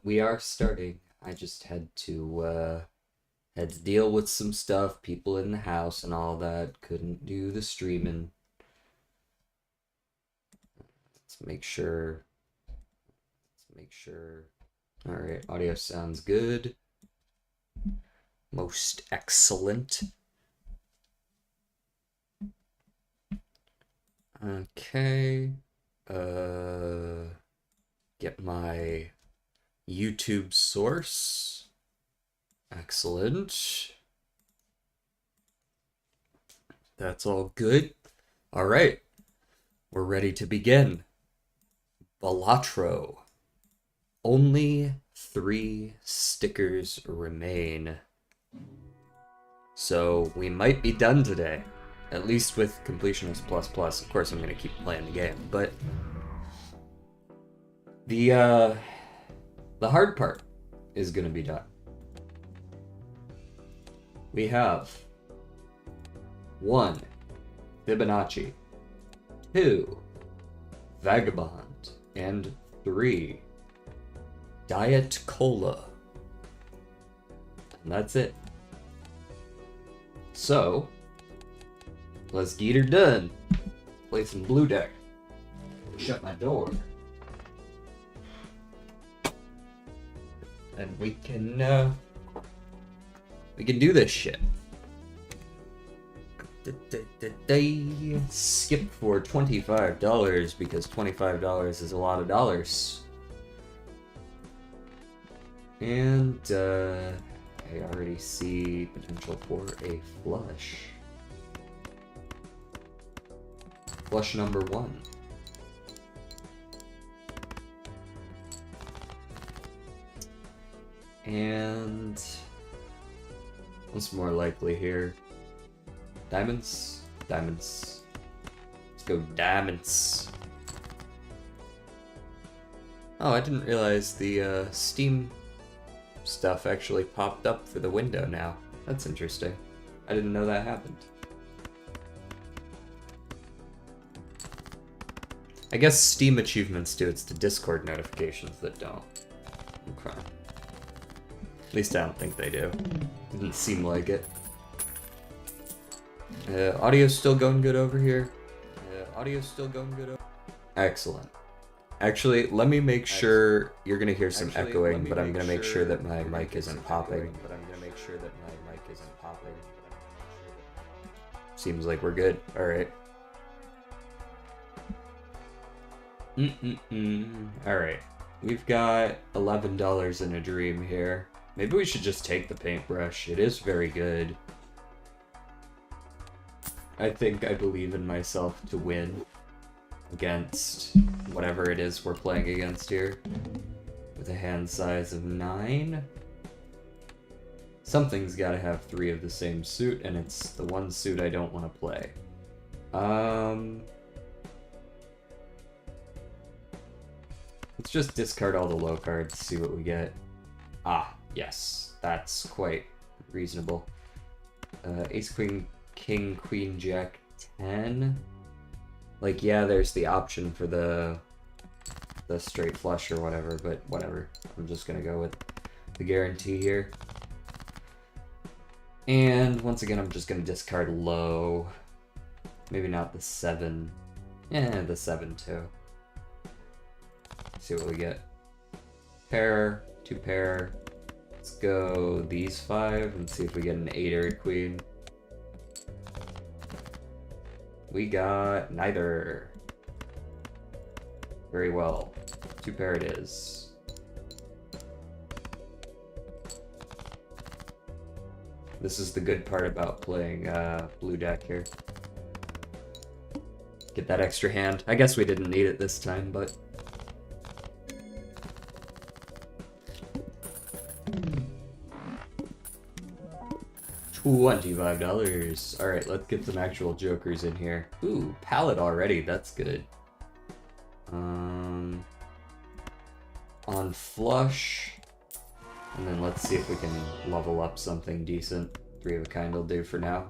we are starting. I just had to deal with some stuff, people in the house and all that. Couldn't do the streaming. Let's make sure. Let's make sure. All right, audio sounds good. Most excellent. Okay. Get my YouTube source. Excellent. That's all good. All right. We're ready to begin. Balatro. Only 3 stickers remain. So we might be done today. At least with Completionist Plus Plus. Of course I'm gonna keep playing the game, but the hard part is gonna be done. We have 1. Fibonacci, 2. Vagabond, and 3. Diet Cola. And that's it. So, let's get her done. Play some Blue Deck. Shut my door. And we can do this shit. Skip for $25 because $25 is a lot of dollars. And I already see potential for a flush. Flush number 1. And what's more likely here? Diamonds? Diamonds. Let's go diamonds. Oh, I didn't realize the Steam stuff actually popped up for the window now. That's interesting. I didn't know that happened. I guess Steam achievements do, it's the Discord notifications that don't. Okay. At least I don't think they do. Didn't seem like it. Audio's still going good over here. Audio's still going good over. Excellent. Actually, let me make sure you're gonna hear some echoing, but I'm gonna make sure that my mic isn't popping. Seems like we're good. All right. All right. We've got $11 in a dream here. Maybe we should just take the paintbrush. It is very good. I think I believe in myself to win against whatever it is we're playing against here. With a hand size of 9. Something's gotta have 3 of the same suit, and it's the one suit I don't want to play. Let's just discard all the low cards, see what we get. Ah, yes. That's quite reasonable. Ace, Queen, King, Queen, Jack, 10. Like, yeah, there's the option for the straight flush or whatever, but whatever. I'm just gonna go with the guarantee here. And once again, I'm just gonna discard low. Maybe not the 7. Yeah, the 7 too. See what we get. Pair, 2 pair. Let's go these 5 and see if we get an 8 or a queen. We got neither. Very well. 2 pair it is. This is the good part about playing Blue Deck here. Get that extra hand. I guess we didn't need it this time, but... $25. Alright, let's get some actual jokers in here. Ooh, palette already, that's good. On flush. And then let's see if we can level up something decent. 3 of a kind will do for now.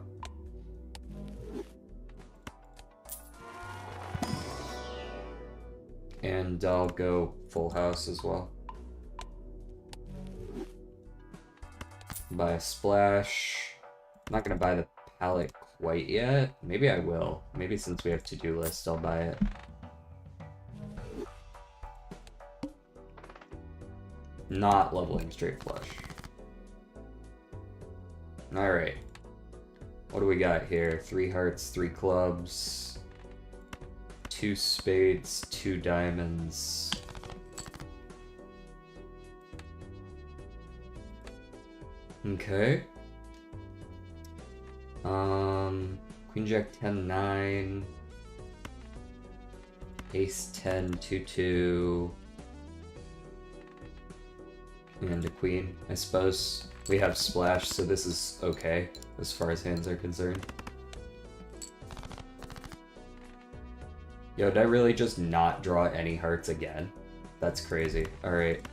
And I'll go full house as well. Buy a splash. I'm not gonna buy the palette quite yet. Maybe I will. Maybe since we have to-do list, I'll buy it. Not leveling straight flush. Alright. What do we got here? 3 hearts, 3 clubs, 2 spades, 2 diamonds. Okay. Queen Jack 10 9, Ace 10 2 2, and a queen. I suppose we have splash, so this is okay as far as hands are concerned. Yo, did I really just not draw any hearts again? That's crazy. Alright.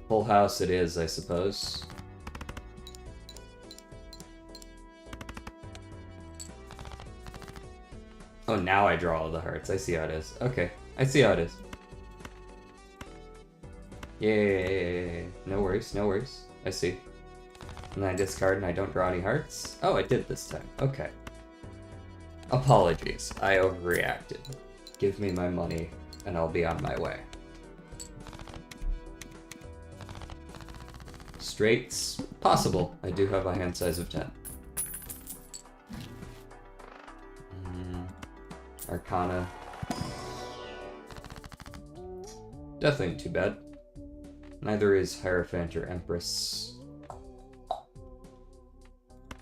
Full house it is, I suppose. Oh, now I draw all the hearts. I see how it is. Okay, I see how it is. Yay! No worries, no worries. I see. And then I discard and I don't draw any hearts? Oh, I did this time. Okay. Apologies. I overreacted. Give me my money and I'll be on my way. Straights? Possible. I do have a hand size of 10. Arcana. Definitely too bad. Neither is Hierophant or Empress.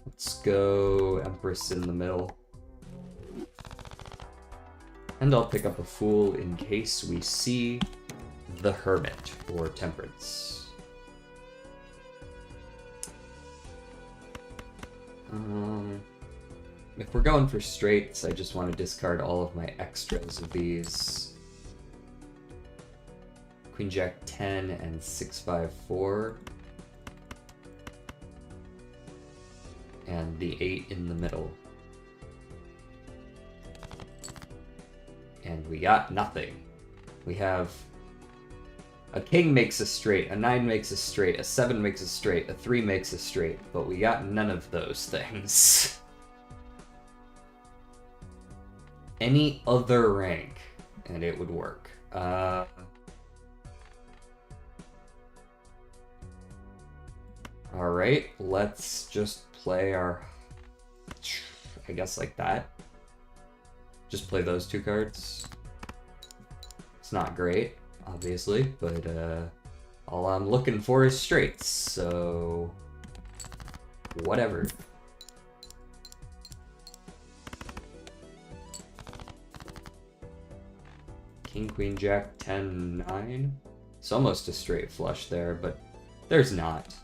Let's go Empress in the middle. And I'll pick up a Fool in case we see the Hermit or Temperance. If we're going for straights, I just want to discard all of my extras of these. Queen Jack 10 and 6 5 4. And the 8 in the middle. And we got nothing. We have a king makes a straight, a 9 makes a straight, a 7 makes a straight, a 3 makes a straight, but we got none of those things. Any other rank, and it would work. Alright, let's just play our... I guess like that. Just play those 2 cards. It's not great, obviously, but all I'm looking for is straights, so... whatever. King, Queen, Jack, 10, 9. It's almost a straight flush there, but there's not.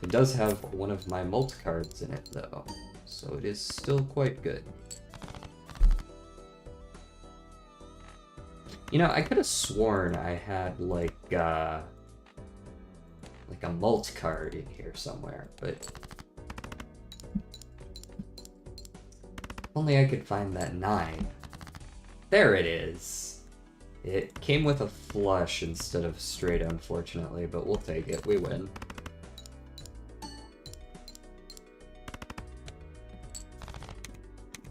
It does have one of my mult cards in it, though, so it is still quite good. You know, I could have sworn I had, like a mult card in here somewhere, but... only I could find that 9. There it is! It came with a flush instead of straight, unfortunately, but we'll take it. We win.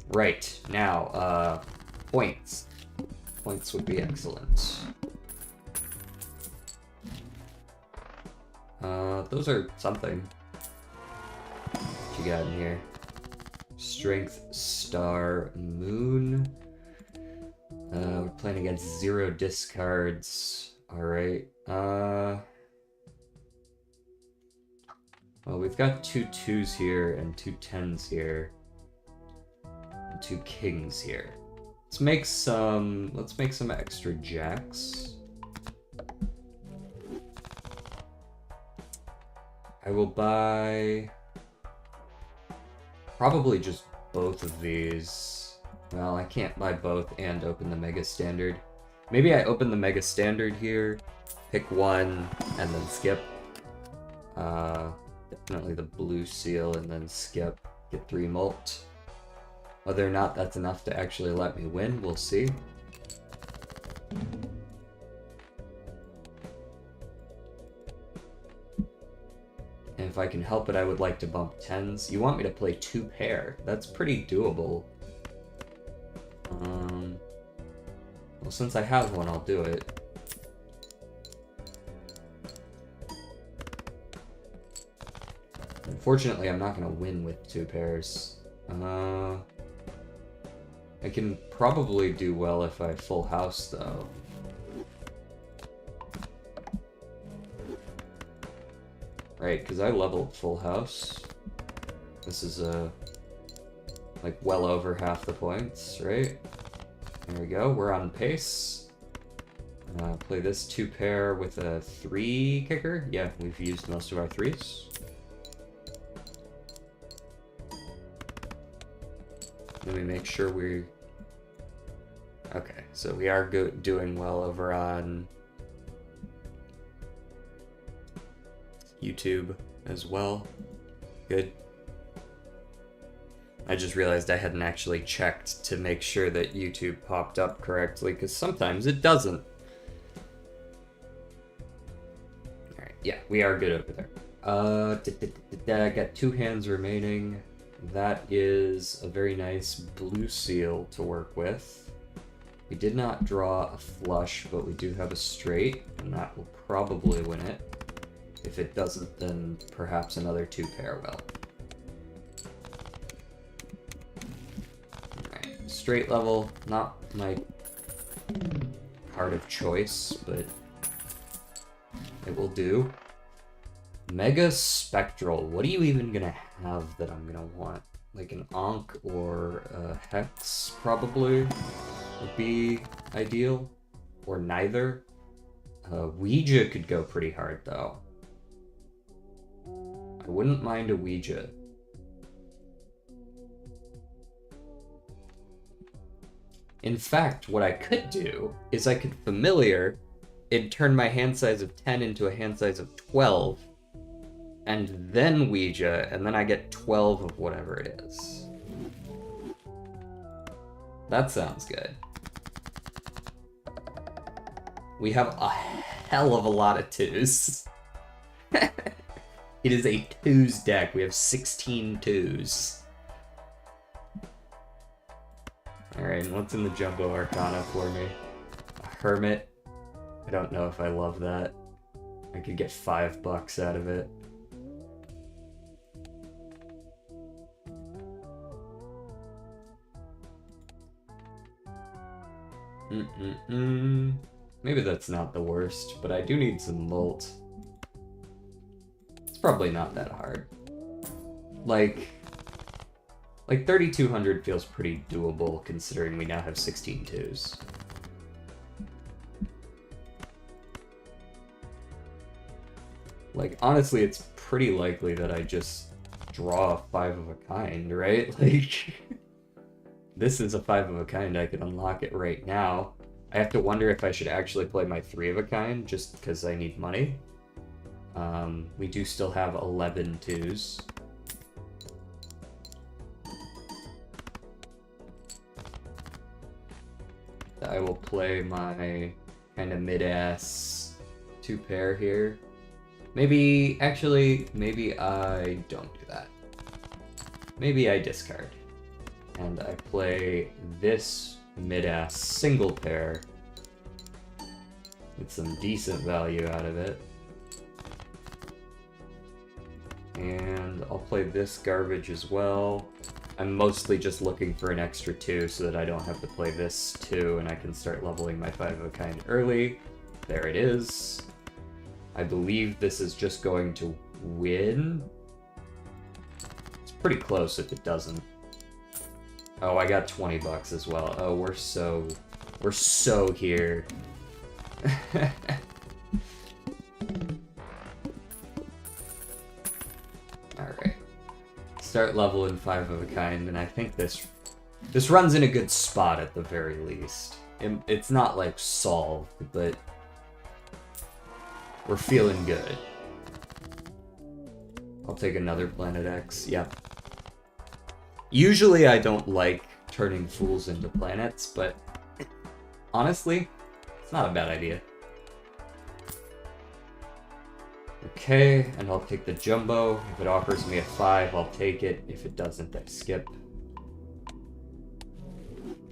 Right, now, points. Points would be excellent. Those are something. What you got in here? Strength, Star, Moon. We're playing against 0 discards. Alright. Well, we've got 2 2s here and 2 10s here. And 2 kings here. Let's make some extra jacks. I will buy probably just both of these. Well, I can't buy both and open the Mega Standard. Maybe I open the Mega Standard here, pick one, and then skip. Definitely the blue seal, and then skip, get 3 mult. Whether or not that's enough to actually let me win, we'll see. if I can help it, I would like to bump 10s. You want me to play 2 pair? That's pretty doable. Well, since I have one, I'll do it. Unfortunately, I'm not going to win with 2 pairs. I can probably do well if I full house, though. Right, because I leveled full house. This is, like, well over half the points, right? There we go, we're on pace. Play this 2 pair with a 3 kicker. Yeah, we've used most of our 3s. Let me make sure we... Okay, so we are doing well over on YouTube as well. Good. I just realized I hadn't actually checked to make sure that YouTube popped up correctly, because sometimes it doesn't. Alright, yeah, we are good over there. I got 2 hands remaining. That is a very nice blue seal to work with. We did not draw a flush, but we do have a straight, and that will probably win it. If it doesn't, then perhaps another 2 pair will. Alright, straight level, not my card of choice, but it will do. Mega Spectral, what are you even gonna have that I'm gonna want? Like an Ankh or a Hex, probably, would be ideal. Or neither. Ouija could go pretty hard, though. I wouldn't mind a Ouija. In fact, what I could do is I could Familiar and turn my hand size of 10 into a hand size of 12, and then Ouija, and then I get 12 of whatever it is. That sounds good. We have a hell of a lot of 2s. It is a 2s deck. We have 16 2s. Alright, and what's in the Jumbo Arcana for me? A Hermit. I don't know if I love that. I could get $5 out of it. Maybe that's not the worst, but I do need some Molt. It's probably not that hard. Like 3,200 feels pretty doable considering we now have 16 2s. Like, honestly, it's pretty likely that I just draw a 5 of a kind, right? Like, this is a 5 of a kind. I could unlock it right now. I have to wonder if I should actually play my 3 of a kind just because I need money. We do still have 11 2s. I will play my kind of mid-ass 2 pair here. Maybe I don't do that. Maybe I discard. And I play this mid-ass single pair with some decent value out of it. And I'll play this garbage as well. I'm mostly just looking for an extra 2 so that I don't have to play this 2 and I can start leveling my 5 of a kind early. There it is. I believe this is just going to win. It's pretty close if it doesn't. Oh, I got $20 as well. Oh, we're so here. Alright. Start leveling 5 of a kind, and I think this runs in a good spot at the very least. It's not like solved, but we're feeling good. I'll take another Planet X. Yep. Usually I don't like turning fools into planets, but honestly, it's not a bad idea. Okay, and I'll take the jumbo. If it offers me a 5, I'll take it. If it doesn't, I skip.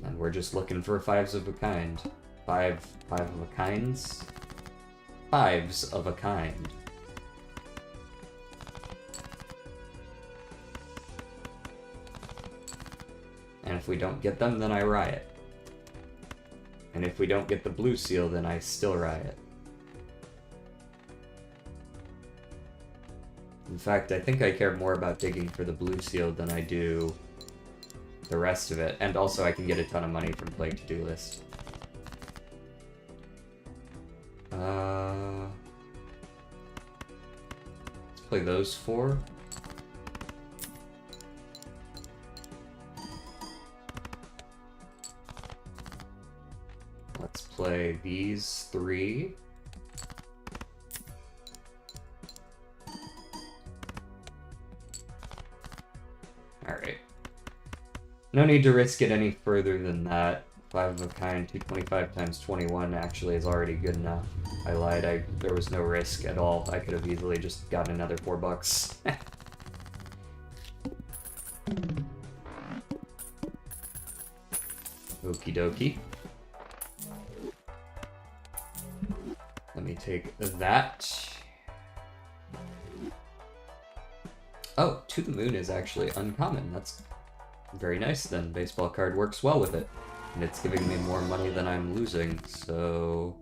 And we're just looking for 5s of a kind. Five of a kinds? 5s of a kind. And if we don't get them, then I riot. And if we don't get the blue seal, then I still riot. In fact, I think I care more about digging for the blue seal than I do the rest of it. And also I can get a ton of money from playing to-do list. Let's play those 4. Let's play these 3. Alright. No need to risk it any further than that. 5 of a kind, 225 times 21 actually is already good enough. I lied, there was no risk at all. I could have easily just gotten another $4. Okie dokie. Let me take that. Oh, To the Moon is actually uncommon. That's very nice then. Baseball card works well with it. And it's giving me more money than I'm losing, so...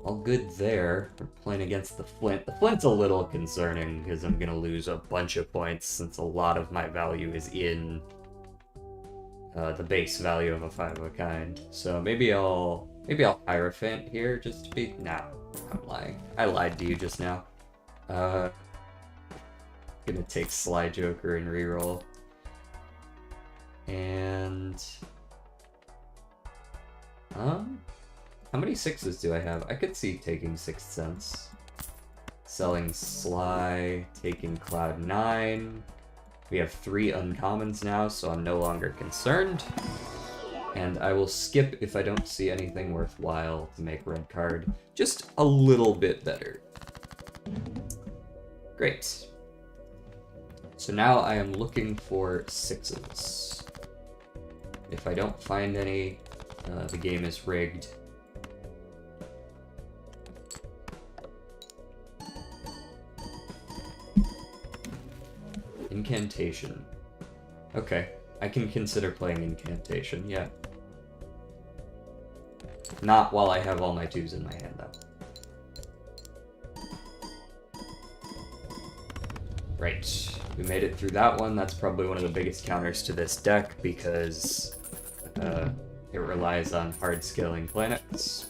all good there. We're playing against the Flint. The Flint's a little concerning, because I'm gonna lose a bunch of points, since a lot of my value is in the base value of a 5 of a kind. So maybe I'll Hierophant here, just to be... Nah, I'm lying. I lied to you just now. Gonna take Sly Joker and reroll. And... how many 6s do I have? I could see taking Sixth Sense. Selling Sly, taking Cloud 9. We have 3 uncommons now, so I'm no longer concerned. And I will skip if I don't see anything worthwhile to make red card just a little bit better. Great. So now I am looking for 6s. If I don't find any, the game is rigged. Incantation. Okay, I can consider playing Incantation, yeah. Not while I have all my 2s in my hand, though. Right, we made it through that one. That's probably one of the biggest counters to this deck, because it relies on hard scaling planets.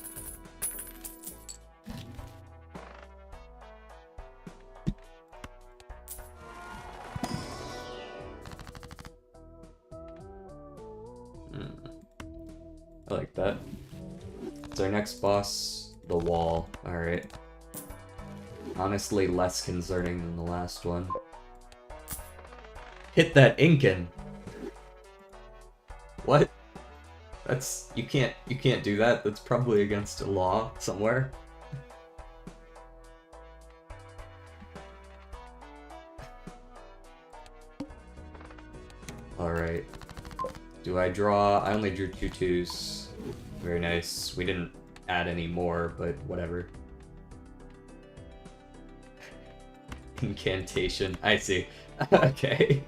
I like that. It's our next boss, the wall. Alright. Honestly, less concerning than the last one. Hit that Incan! What? That's... you can't do that. That's probably against a law somewhere. Alright. Do I draw? I only drew 2 2s. Very nice. We didn't add any more, but whatever. Incantation. I see. Okay.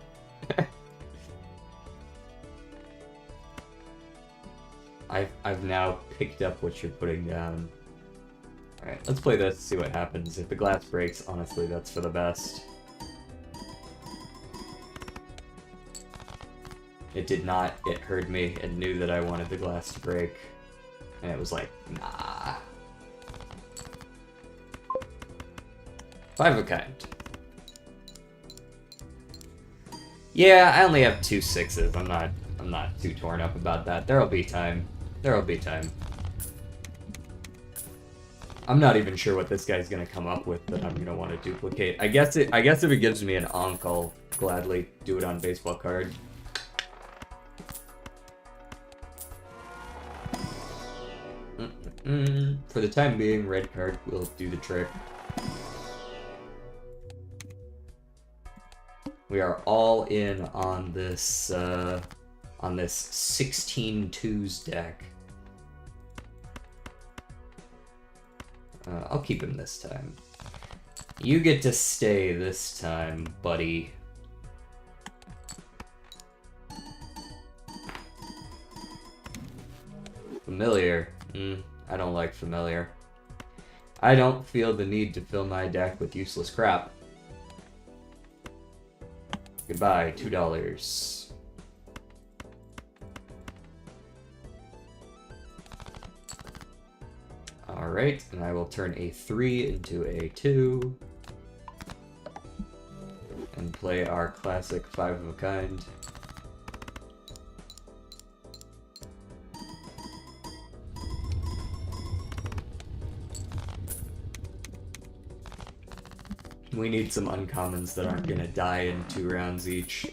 I've now picked up what you're putting down. Alright, let's play this, see what happens. If the glass breaks, honestly, that's for the best. It did not. It heard me and knew that I wanted the glass to break. And it was like, nah. 5 of a kind. Yeah, I only have 2 6s. I'm not too torn up about that. There'll be time. There'll be time. I'm not even sure what this guy's gonna come up with that I'm gonna want to duplicate. I guess if it gives me an Ankh, I'll gladly do it on baseball card. For the time being, red card will do the trick. We are all in on this 16 twos deck. I'll keep him this time. You get to stay this time, buddy. Familiar. I don't like familiar. I don't feel the need to fill my deck with useless crap. Goodbye, $2. Alright, and I will turn a 3 into a 2. And play our classic 5 of a kind. We need some uncommons that aren't gonna die in 2 rounds each.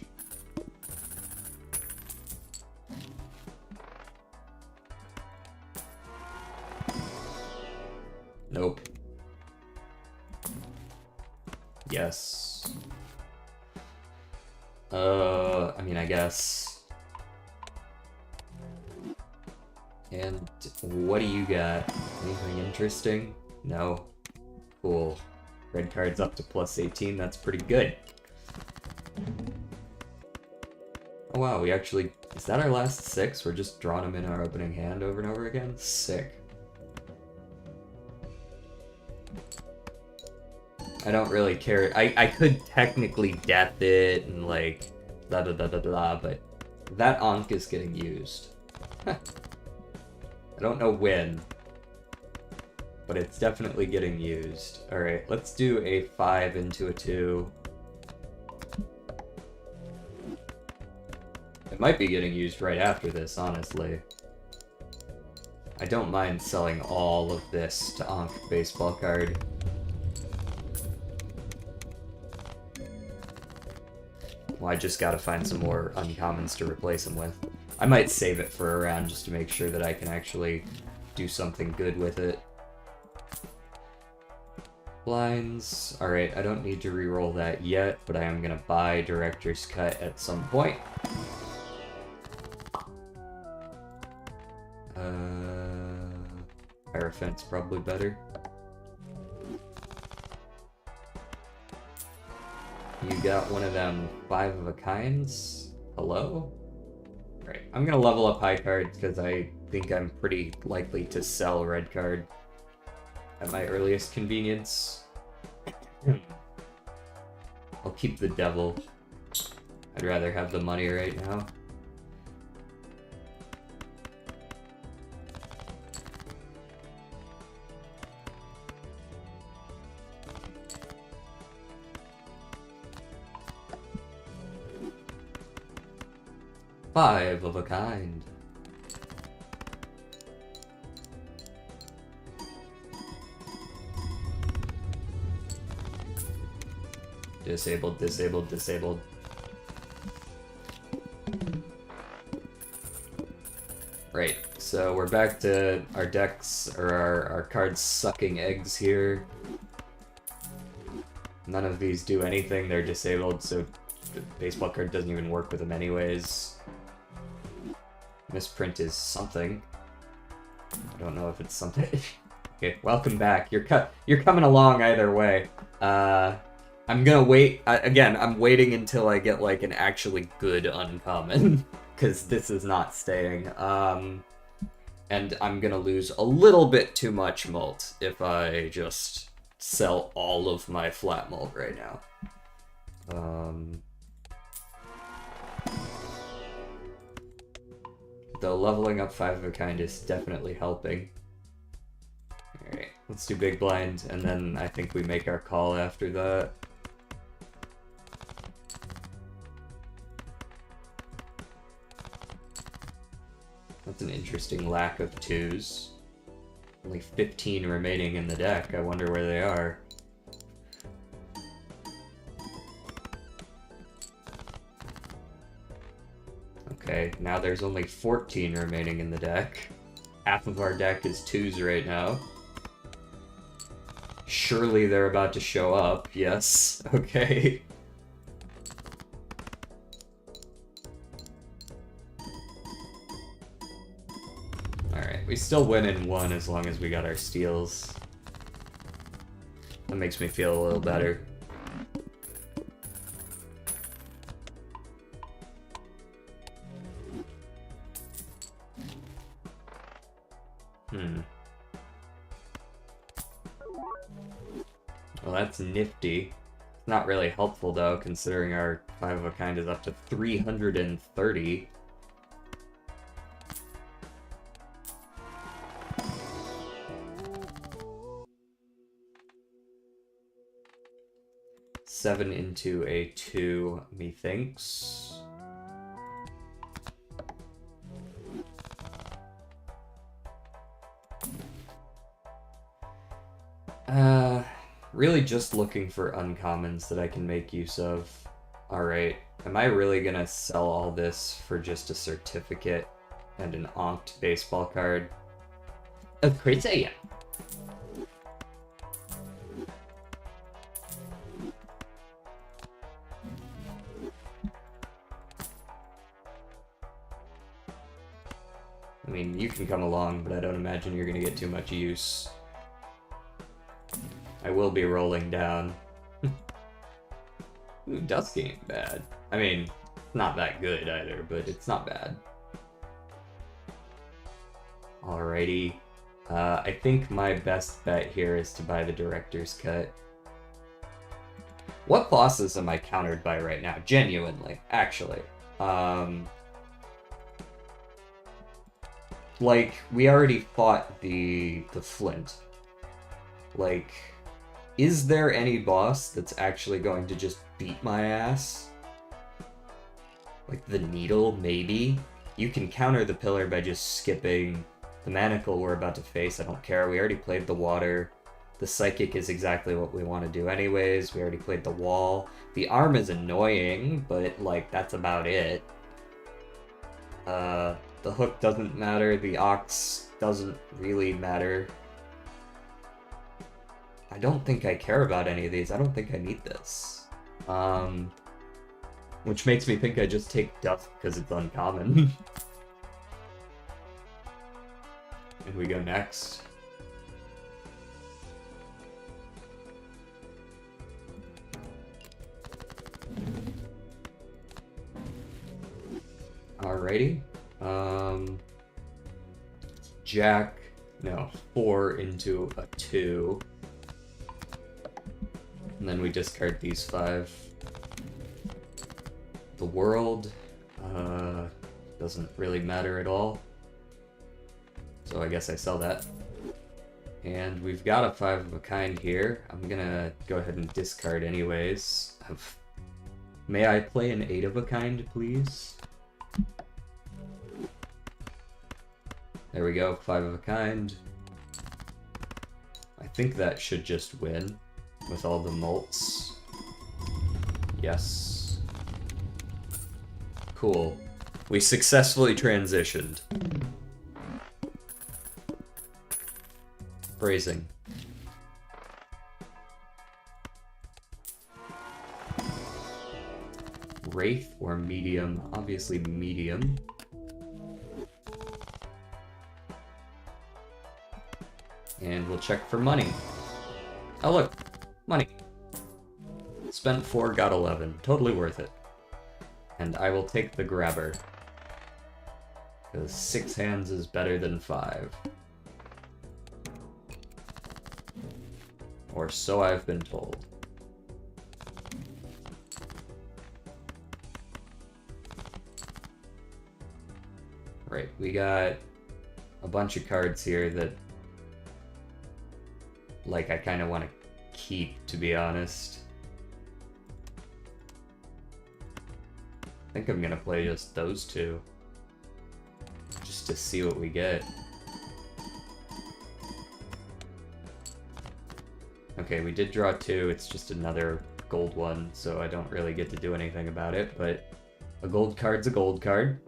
Nope. Yes. I mean, I guess. And what do you got? Anything interesting? No. Cool. Red card's up to plus 18, that's pretty good. Oh wow, we actually... Is that our last 6? We're just drawing them in our opening hand over and over again? Sick. I don't really care. I could technically death it and like... blah blah blah blah blah, but... That Ankh is getting used. I don't know when. But it's definitely getting used. Alright, let's do a 5 into a 2. It might be getting used right after this, honestly. I don't mind selling all of this to Ankh baseball card. Well, I just gotta find some more uncommons to replace them with. I might save it for a round just to make sure that I can actually do something good with it. Blinds. Alright, I don't need to re-roll that yet, but I am gonna buy Director's Cut at some point. Hierophant's probably better. You got one of them 5 of a kinds? Hello? Right, I'm gonna level up high cards because I think I'm pretty likely to sell red card at my earliest convenience. I'll keep the devil. I'd rather have the money right now. Five of a kind. Disabled, disabled, disabled. Right, so we're back to our decks, or our cards sucking eggs here. None of these do anything, they're disabled, so the baseball card doesn't even work with them anyways. Misprint is something. I don't know if it's something. Okay, welcome back. You're coming along either way. I'm gonna wait. Again, I'm waiting until I get like an actually good uncommon, because this is not staying. And I'm gonna lose a little bit too much mult if I just sell all of my flat mult right now. Though leveling up 5 of a kind is definitely helping. Alright, let's do big blind, and then I think we make our call after that. That's an interesting lack of 2s. Only 15 remaining in the deck. I wonder where they are. Okay, now there's only 14 remaining in the deck. Half of our deck is 2s right now. Surely they're about to show up. Yes. Okay. Alright, we still win in one as long as we got our steals. That makes me feel a little better. Well, that's nifty. Not really helpful, though, considering our 5 of a kind is up to 330. Seven into a 2, methinks. Really just looking for uncommons that I can make use of. Alright, am I really gonna sell all this for just a certificate and an onked baseball card? Of course I am. I mean, you can come along, but I don't imagine you're gonna get too much use. I will be rolling down. Ooh, Dusk ain't bad. I mean, not that good either, but it's not bad. Alrighty. I think my best bet here is to buy the director's cut. What bosses am I countered by right now? Genuinely, actually. Like, we already fought the Flint. Like, is there any boss that's actually going to just beat my ass? Like the Needle, maybe? You can counter the Pillar by just skipping the Manacle we're about to face. I don't care. We already played the Water. The Psychic is exactly what we want to do anyways. We already played the Wall. The Arm is annoying, but, like, that's about it. The Hook doesn't matter. The Ox doesn't really matter. I don't think I care about any of these. I don't think I need this. Which makes me think I just take Dusk because it's uncommon. And we go next. Alrighty. Jack. No, 4 into a 2. And then we discard these 5. The World doesn't really matter at all. So I guess I sell that. And we've got a 5 of a kind here. I'm gonna go ahead and discard anyways. May I play an 8 of a kind, please? There we go, 5 of a kind. I think that should just win. With all the mults. Yes. Cool. We successfully transitioned. Phrasing. Wraith or medium? Obviously medium. And we'll check for money. Oh look! Money. Spent 4, got 11. Totally worth it. And I will take the grabber. Because 6 hands is better than 5. Or so I've been told. Right, we got a bunch of cards here that, like, I kind of want to keep, to be honest. I think I'm gonna play just those 2. Just to see what we get. Okay, we did draw 2, it's just another gold one, so I don't really get to do anything about it, but a gold card's a gold card.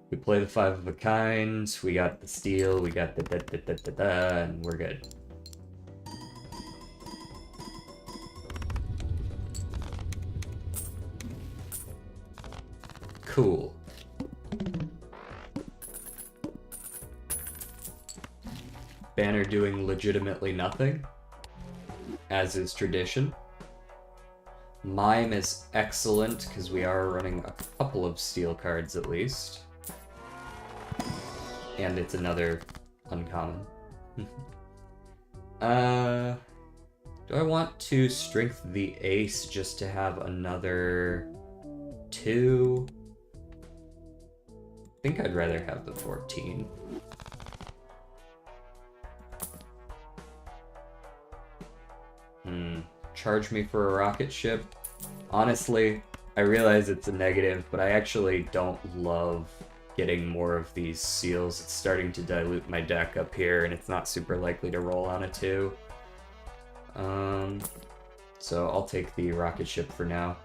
We play the 5 of a kind, we got the steal, we got the da-da-da-da-da, and we're good. Cool. banner doing legitimately nothing, as is tradition. Mime is excellent, because we are running a couple of steel cards at least. And it's another uncommon. Do I want to strength the ace just to have another 2? I think I'd rather have the 14. Charge me for a rocket ship. Honestly, I realize it's a negative, but I actually don't love getting more of these seals. It's starting to dilute my deck up here, and it's not super likely to roll on a 2. So I'll take the rocket ship for now.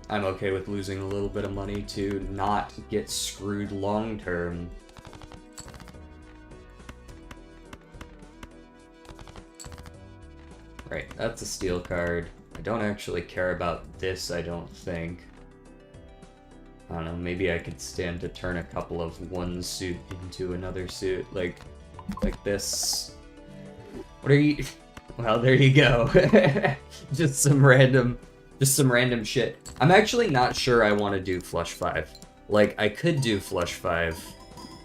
I'm okay with losing a little bit of money to not get screwed long term. Right, that's a steel card. I don't actually care about this, I don't think. I don't know, maybe I could stand to turn a couple of one suit into another suit, like this. What are you... Well, there you go. Just some random shit. I'm actually not sure I want to do Flush 5. Like, I could do Flush 5,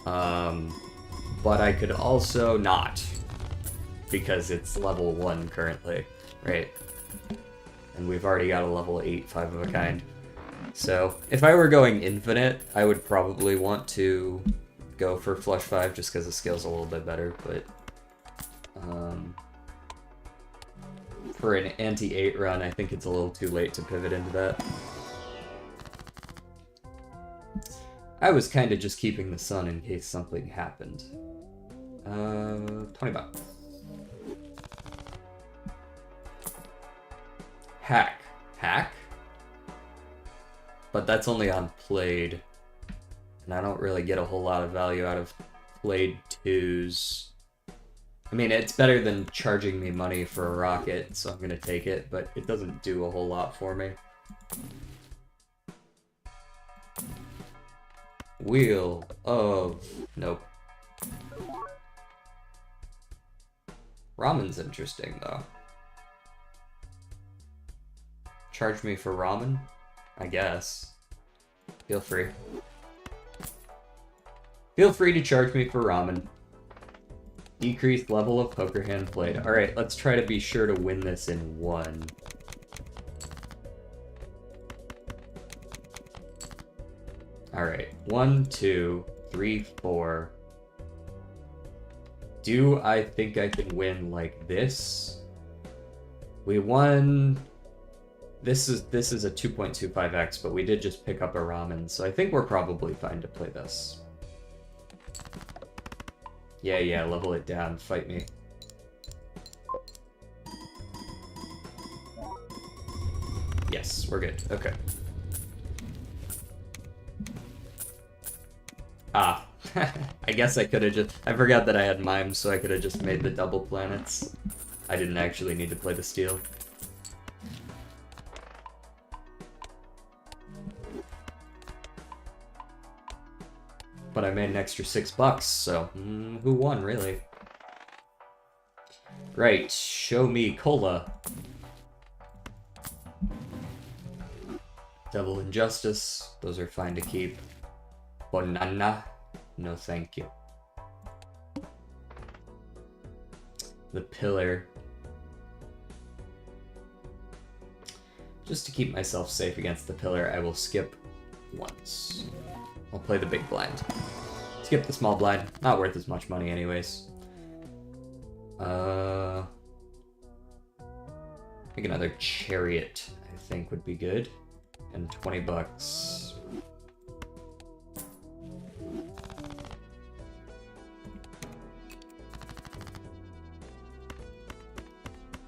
but I could also not. Because it's level 1 currently, right? And we've already got a level 8 5 of a kind. So, if I were going infinite, I would probably want to go for Flush 5 just because the skill's a little bit better, but for an anti-8 run, I think it's a little too late to pivot into that. I was kind of just keeping the sun in case something happened. 20 bucks. Hack. Hack? But that's only on played. And I don't really get a whole lot of value out of played 2s. I mean, it's better than charging me money for a rocket, so I'm gonna take it, but it doesn't do a whole lot for me. Wheel of... Nope. Ramen's interesting, though. Charge me for ramen? I guess. Feel free. Feel free to charge me for ramen. Decreased level of poker hand played. Alright, let's try to be sure to win this in 1. Alright, 1, 2, 3, 4. Do I think I can win like this? We won... This is a 2.25x, but we did just pick up a ramen, so I think we're probably fine to play this. Yeah, level it down, fight me. Yes, we're good, okay. Ah, I guess I could have just... I forgot that I had Mime, so I could have just made the double planets. I didn't actually need to play the steel. But I made an extra $6, so who won, really? Right, show me cola. Double Injustice, those are fine to keep. Banana, no thank you. The Pillar. Just to keep myself safe against the Pillar, I will skip once. I'll play the big blind. Skip the small blind. Not worth as much money anyways. I think another Chariot, I think, would be good. And $20.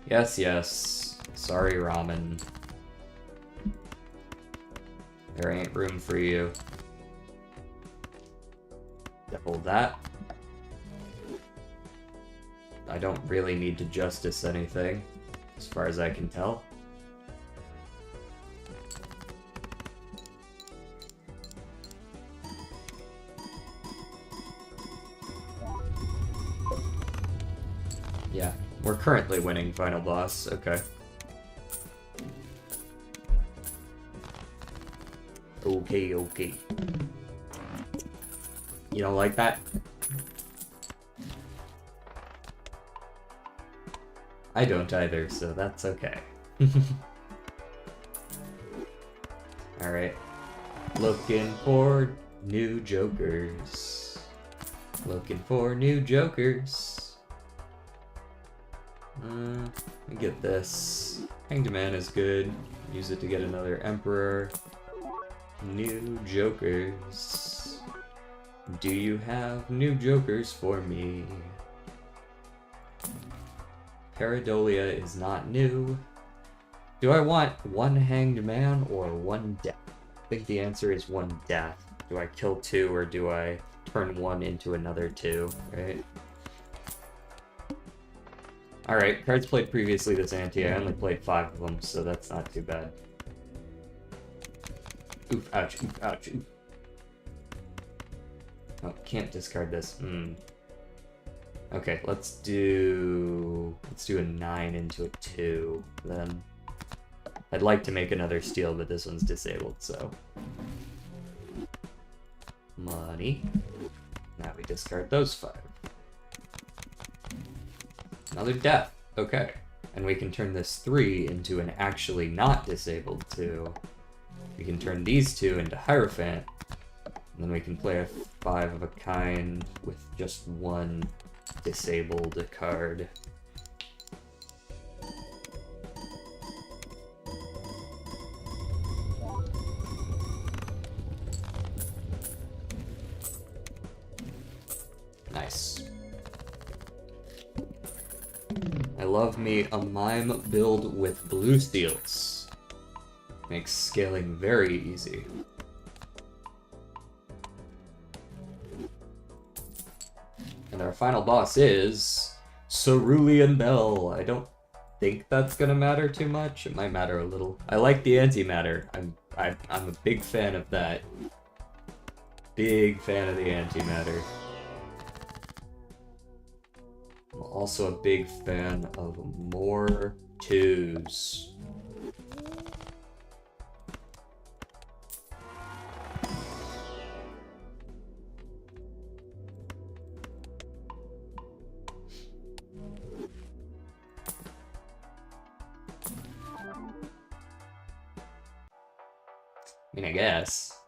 Yes. Sorry, ramen. There ain't room for you. Double that. I don't really need to justice anything, as far as I can tell. Yeah, we're currently winning final boss. Okay. Okay, okay. You don't like that? I don't either, so that's okay. Alright. Looking for new jokers. Looking for new jokers. Let me get this. Hanged Man is good. Use it to get another Emperor. New jokers. Do you have new jokers for me? Paradolia is not new. Do I want one Hanged Man or one death? I think the answer is one death. Do I kill two or do I turn one into another two, right? Alright, cards played previously this ante. I only played 5 of them, so that's not too bad. Oof, ouch, oof, ouch, oof. Oh, can't discard this. Okay, let's do a 9 into a 2, then. I'd like to make another steel, but this one's disabled, so. Money. Now we discard those 5. Another death. Okay. And we can turn this 3 into an actually not disabled 2. We can turn these 2 into Hierophant. And then we can play a 5 of a kind with just one disabled card. Nice. I love me a mime build with blue steels. Makes scaling very easy. And our final boss is Cerulean Bell. I don't think that's gonna matter too much. It might matter a little. I like the antimatter. I'm a big fan of that. Big fan of the antimatter. I'm also a big fan of more 2s. I mean, I guess.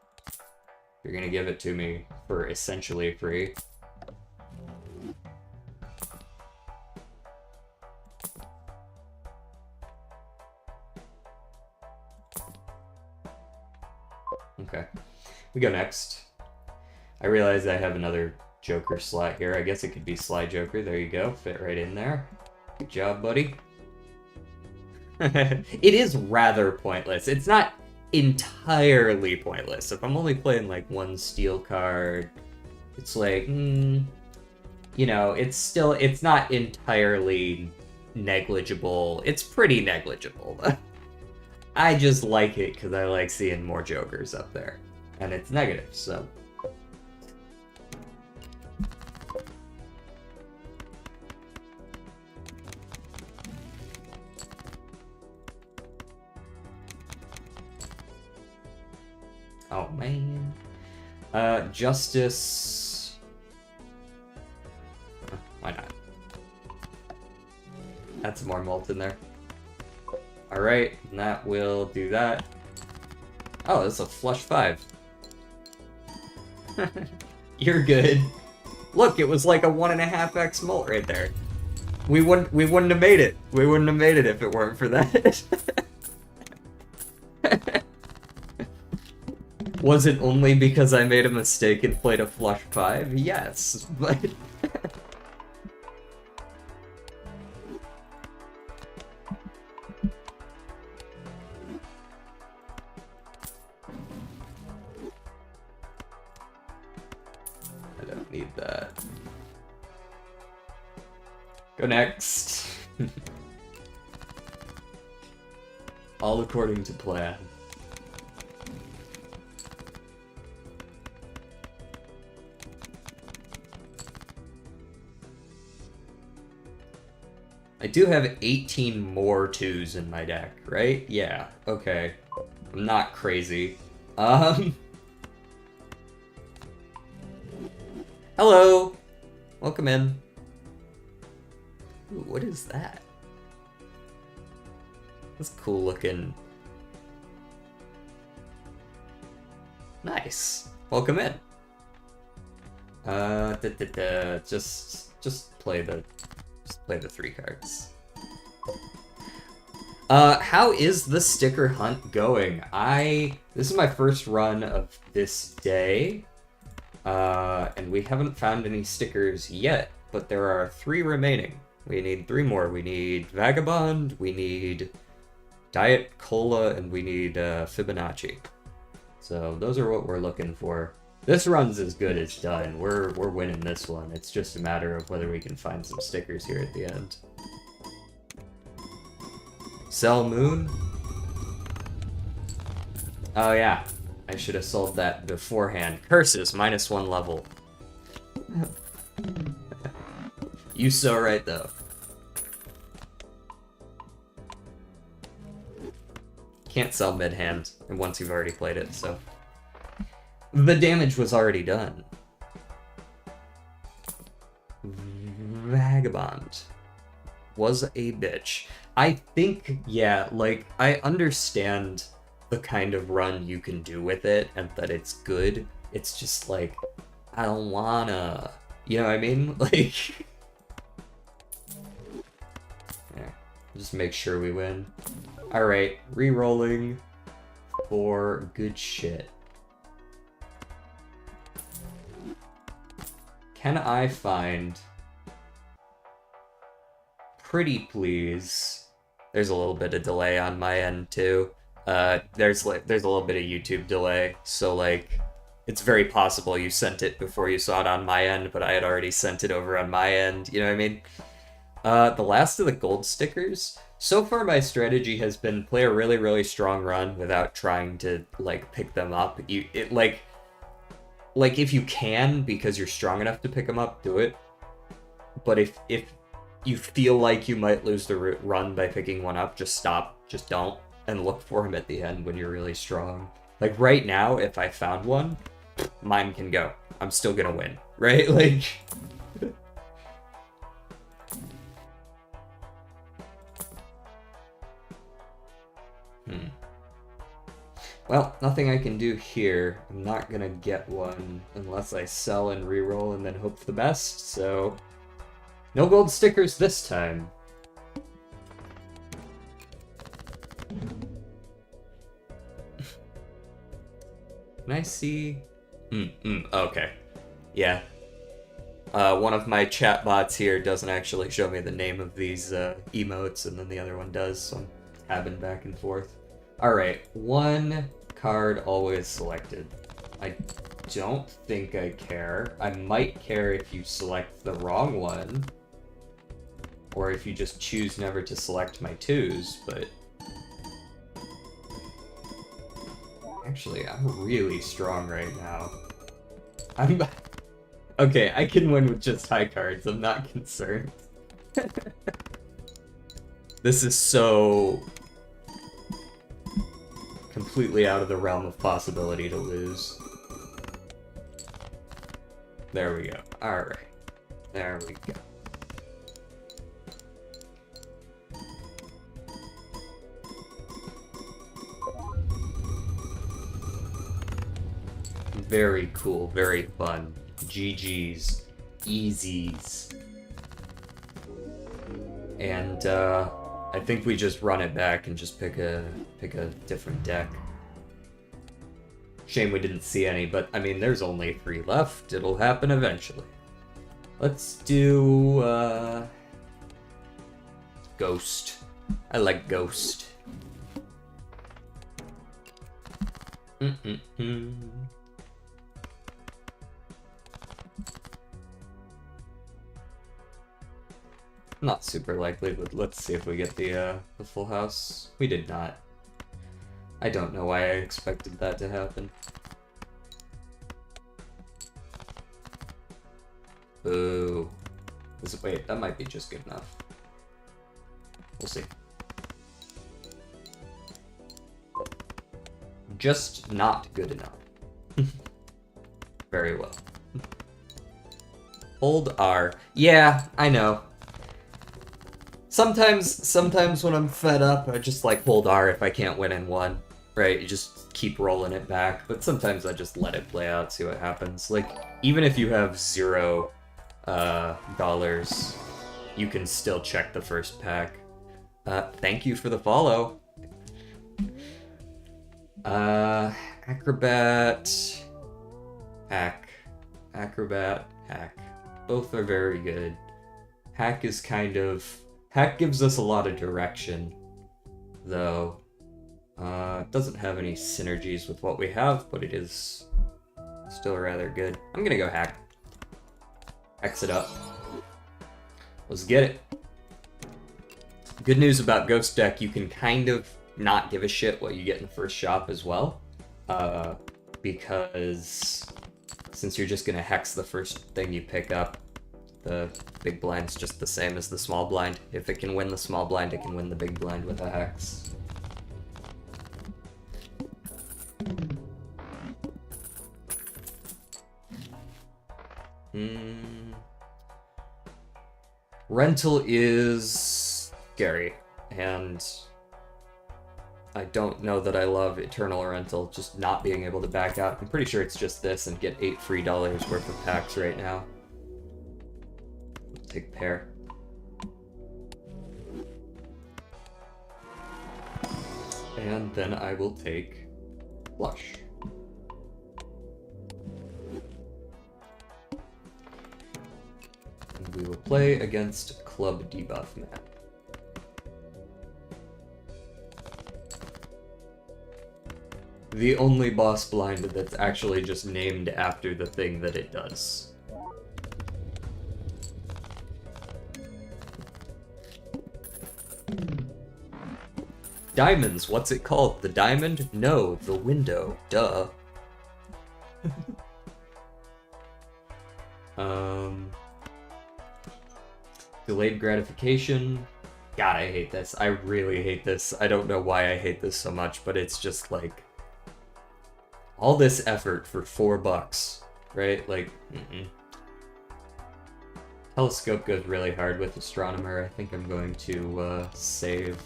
You're gonna give it to me for essentially free. Okay. We go next. I realize I have another Joker slot here. I guess it could be Sly Joker. There you go. Fit right in there. Good job, buddy. It is rather pointless. It's not entirely pointless. If I'm only playing like one steel card, it's like, you know, it's not entirely negligible. It's pretty negligible. I just like it because I like seeing more Jokers up there. And it's negative, so. Oh, man. Justice. Why not? Add some more malt in there. Alright, and that will do that. Oh, that's a flush 5. You're good. Look, it was like a 1.5x mult right there. We wouldn't have made it. We wouldn't have made it if it weren't for that. Was it only because I made a mistake and played a flush 5? Yes, but... I don't need that. Go next. All according to plan. I do have 18 more 2s in my deck, right? Yeah, okay. I'm not crazy. Hello! Welcome in. Ooh, what is that? That's cool looking. Nice. Welcome in. Just play the 3 cards. How is the sticker hunt going? This is my first run of this day, and we haven't found any stickers yet, but there are 3 remaining. We need 3 more. We need Vagabond, we need Diet Cola, and we need Fibonacci. So those are what we're looking for. This run's as good as done. We're winning this one. It's just a matter of whether we can find some stickers here at the end. Sell Moon? Oh yeah, I should have sold that beforehand. Curses, -1 level. You so right though. Can't sell mid-hand once you've already played it, so. The damage was already done. Vagabond was a bitch. I think, yeah, like, I understand the kind of run you can do with it and that it's good. It's just like, I don't wanna, you know what I mean? Like, yeah, just make sure we win. Alright, re-rolling for good shit. Can I find... Pretty please. There's a little bit of delay on my end too. There's a little bit of YouTube delay, so like it's very possible you sent it before you saw it on my end, but I had already sent it over on my end, you know what I mean? The last of the gold stickers. So far my strategy has been play a really, really strong run without trying to like pick them up. Like if you can, because you're strong enough to pick them up, do it. But if you feel like you might lose the run by picking one up, just stop, just don't, and look for him at the end when you're really strong. Like right now, if I found one, mine can go. I'm still gonna win, right? Like... Well, nothing I can do here. I'm not gonna get one unless I sell and reroll and then hope for the best, so... No gold stickers this time. Can I see... okay. Yeah. One of my chat bots here doesn't actually show me the name of these emotes, and then the other one does, so I'm tabbing back and forth. Alright, 1 card always selected. I don't think I care. I might care if you select the wrong one, or if you just choose never to select my 2s, but... Actually, I'm really strong right now. Okay, I can win with just high cards, I'm not concerned. This is so... completely out of the realm of possibility to lose. There we go. Alright. There we go. Very cool, very fun. GG's. Easies. And, I think we just run it back and just pick a different deck. Shame we didn't see any, but I mean, there's only 3 left. It'll happen eventually. Let's do, Ghost. I like Ghost. Not super likely, but let's see if we get the full house. We did not. I don't know why I expected that to happen. Boo. Wait, that might be just good enough. We'll see. Just not good enough. Very well. Hold R. Yeah, I know. Sometimes when I'm fed up, I just like hold R if I can't win in one. Right, you just keep rolling it back. But sometimes I just let it play out, see what happens. Like, even if you have $0 dollars, you can still check the first pack. Thank you for the follow. Acrobat, hack, acrobat, hack. Both are very good. Hack is kind of... Hack gives us a lot of direction, though. It doesn't have any synergies with what we have, but it is still rather good. I'm gonna go hack. X it up. Let's get it. Good news about Ghost Deck, you can kind of not give a shit what you get in the first shop as well. Because since you're just gonna hex the first thing you pick up, the big blind's just the same as the small blind. If it can win the small blind, it can win the big blind with a hex. Rental is scary, and I don't know that I love Eternal Rental, just not being able to back out. I'm pretty sure it's just this and get $8 free worth of packs right now. Take pair. And then I will take Flush. And we will play against Club Debuff Man. The only boss blind that's actually just named after the thing that it does. Diamonds, what's it called? The diamond? No, the window. Duh. Delayed gratification. God, I hate this. I really hate this. I don't know why I hate this so much, but it's just like... all this effort for $4, right? Like, Telescope goes really hard with Astronomer. I think I'm going to save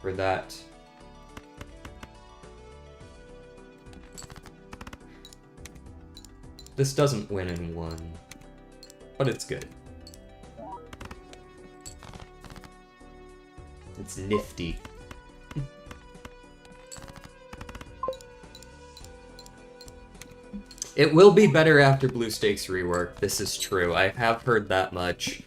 for that. This doesn't win in one, but it's good. It's nifty. It will be better after Blue Stakes rework, this is true. I have heard that much.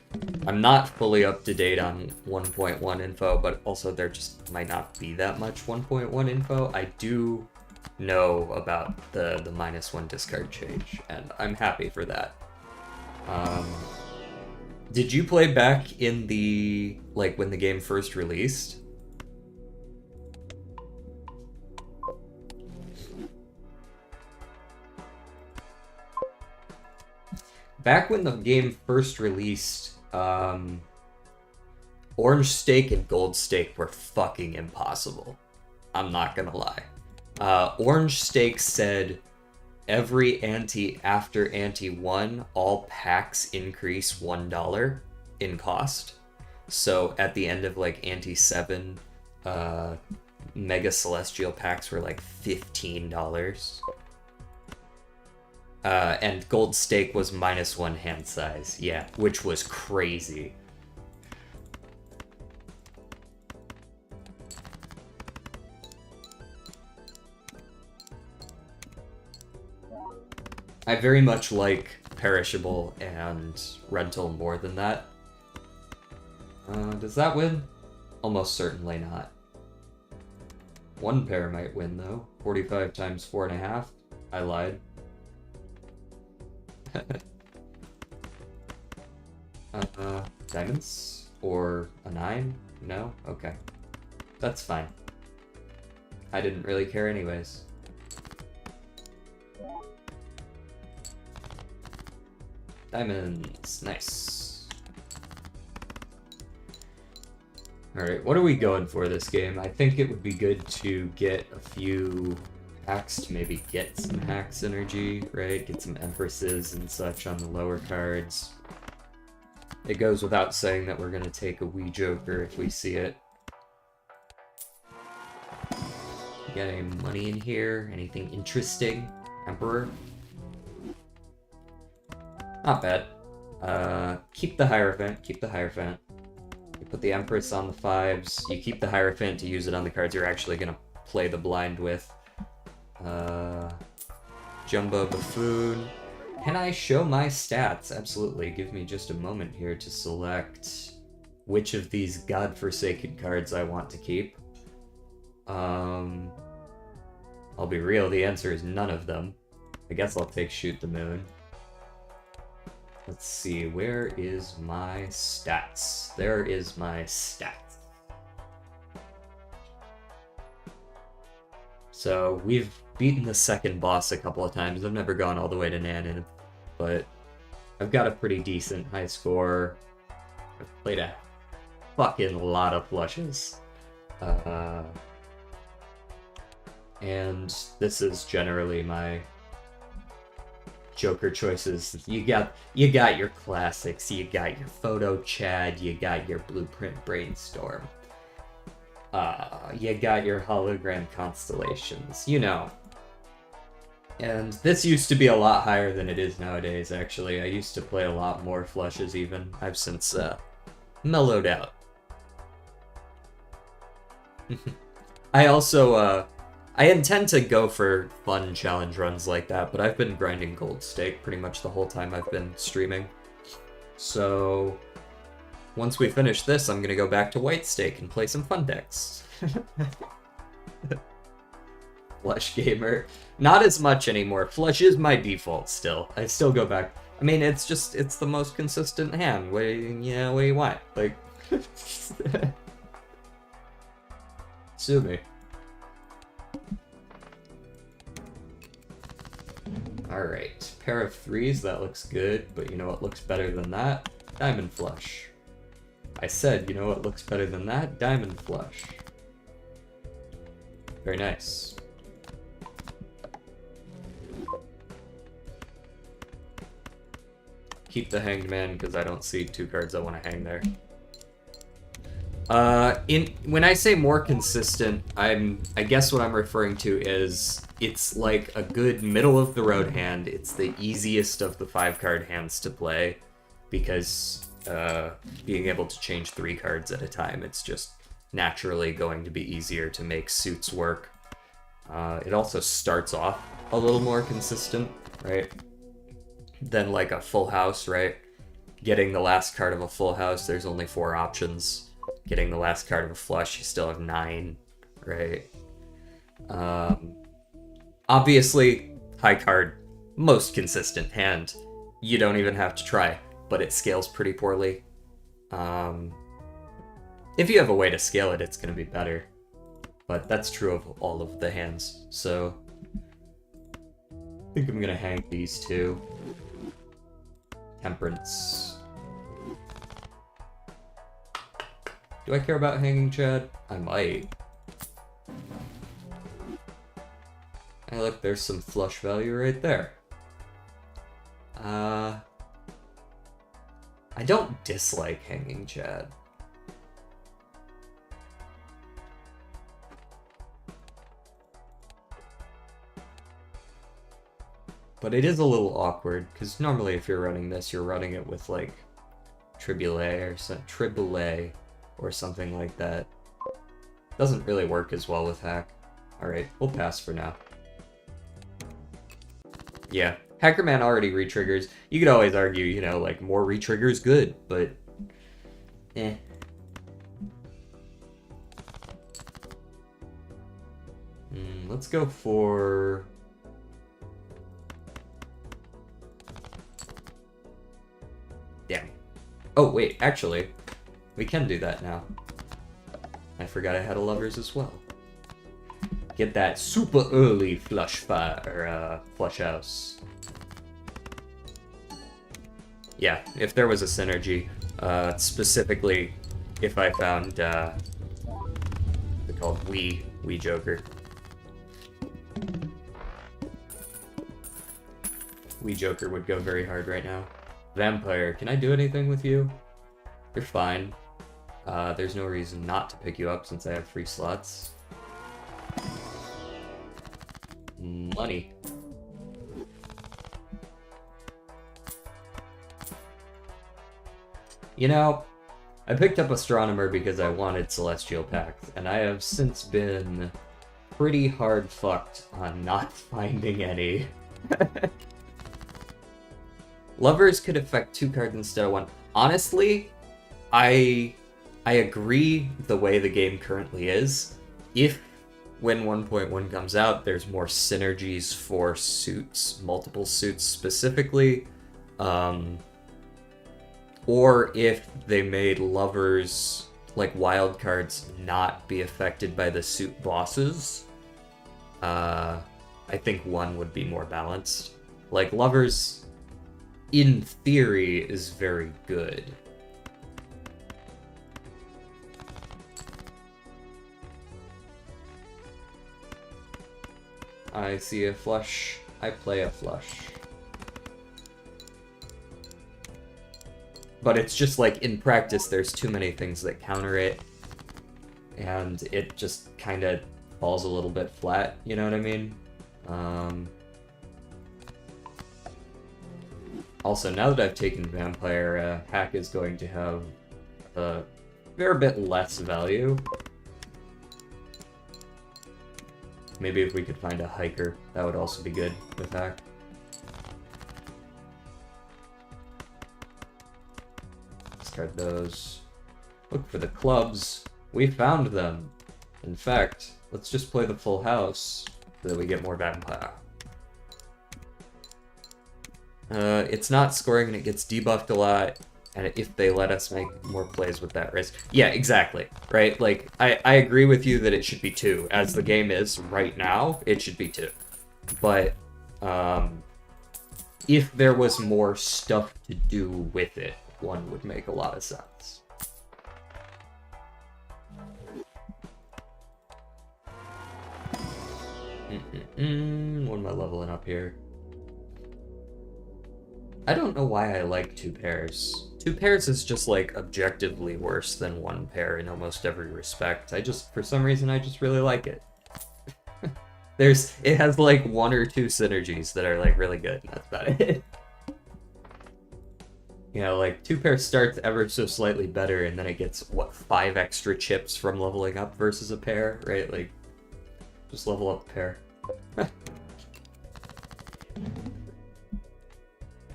I'm not fully up to date on 1.1 info, but also there just might not be that much 1.1 info. I do know about the -1 discard change, and I'm happy for that. Did you play back in the, like, when the game first released? Back when the game first released, Orange Stake and Gold Stake were fucking impossible. I'm not gonna lie. Orange Stake said every ante after ante 1, all packs increase $1 in cost. So at the end of like ante 7, Mega Celestial packs were like $15. And Gold Stake was -1 hand size, yeah, which was crazy. I very much like Perishable and Rental more than that. Does that win? Almost certainly not. One pair might win though. 45 times 4.5. I lied. Diamonds? Or a 9? No? Okay. That's fine. I didn't really care anyways. Diamonds. Nice. Alright, what are we going for this game? I think it would be good to get a few hacks to maybe get some hack synergy, right? Get some Empresses and such on the lower cards. It goes without saying that we're going to take a Wee Joker if we see it. Got any money in here? Anything interesting? Emperor? Not bad. Keep the Hierophant, keep the Hierophant. You put the Empress on the 5s. You keep the Hierophant to use it on the cards you're actually going to play the blind with. Jumbo Buffoon. Can I show my stats? Absolutely. Give me just a moment here to select which of these godforsaken cards I want to keep. I'll be real, the answer is none of them. I guess I'll take Shoot the Moon. Let's see, where is my stats? There is my stats. So, we've beaten the second boss a couple of times. I've never gone all the way to Nanon, but I've got a pretty decent high score. I've played a fucking lot of flushes. And this is generally my Joker choices. You got your classics, you got your Photo Chad, you got your Blueprint Brainstorm. You got your hologram constellations, you know. And this used to be a lot higher than it is nowadays, actually. I used to play a lot more flushes even. I've since mellowed out. I also, I intend to go for fun challenge runs like that, but I've been grinding Gold Stake pretty much the whole time I've been streaming. So, once we finish this, I'm gonna go back to White Stake and play some fun decks. Flush Gamer. Not as much anymore. Flush is my default still. I still go back. I mean, it's the most consistent hand. What do you want? Like, sue me. Alright, pair of 3s, that looks good, but you know what looks better than that? Diamond Flush. I said, you know what looks better than that? Diamond Flush. Very nice. Keep the Hanged Man, because I don't see 2 cards I want to hang there. When I say more consistent, I guess what I'm referring to is it's like a good middle of the road hand. It's the easiest of the 5-card hands to play because being able to change 3 cards at a time, it's just naturally going to be easier to make suits work. It also starts off a little more consistent, right? Than like a full house, right? Getting the last card of a full house, there's only 4 options. Getting the last card of a flush, you still have 9, right? Obviously, high card, most consistent hand. You don't even have to try, but it scales pretty poorly. If you have a way to scale it, it's going to be better. But that's true of all of the hands, so I think I'm going to hang these 2. Temperance. Do I care about hanging Chad? I might. Hey, look, there's some flush value right there. I don't dislike hanging Chad. But it is a little awkward, because normally if you're running this, you're running it with, like, Triboulet or something like that. Doesn't really work as well with hack. Alright, we'll pass for now. Yeah, Hacker Man already re-triggers. You could always argue, you know, like, more re-triggers good, but eh. Let's go for... Damn. Oh, wait, actually, we can do that now. I forgot I had a Lovers as well. Get that super early flush house. Yeah, if there was a synergy, specifically if I found, they're called Wee Joker. Wee Joker would go very hard right now. Vampire, can I do anything with you? You're fine. There's no reason not to pick you up since I have free slots. Money. You know, I picked up Astronomer because I wanted Celestial Pact, and I have since been pretty hard fucked on not finding any. Lovers could affect 2 cards instead of 1. Honestly, I agree the way the game currently is. If, when 1.1 comes out, there's more synergies for suits, multiple suits specifically, or if they made lovers, like wild cards, not be affected by the suit bosses, I think 1 would be more balanced. Like, lovers, in theory, is very good. I see a flush. I play a flush. But it's just like, in practice, there's too many things that counter it, and it just kind of falls a little bit flat, you know what I mean? Also, now that I've taken Vampire, Hack is going to have a fair bit less value. Maybe if we could find a Hiker, that would also be good with Hack. Discard those. Look for the clubs. We found them. In fact, let's just play the full house so that we get more Vampire. It's not scoring and it gets debuffed a lot, and if they let us make more plays with that risk. Yeah, exactly, right? Like, I agree with you that it should be 2. As the game is right now, it should be 2. But, if there was more stuff to do with it, 1 would make a lot of sense. What am I leveling up here? I don't know why I like 2 pairs. 2 pairs is just, like, objectively worse than 1 pair in almost every respect. For some reason, I just really like it. It has, like, 1 or 2 synergies that are, like, really good, and that's about it. You know, like, 2 pair starts ever so slightly better, and then it gets, what, 5 extra chips from leveling up versus a pair, right? Like, just level up a pair.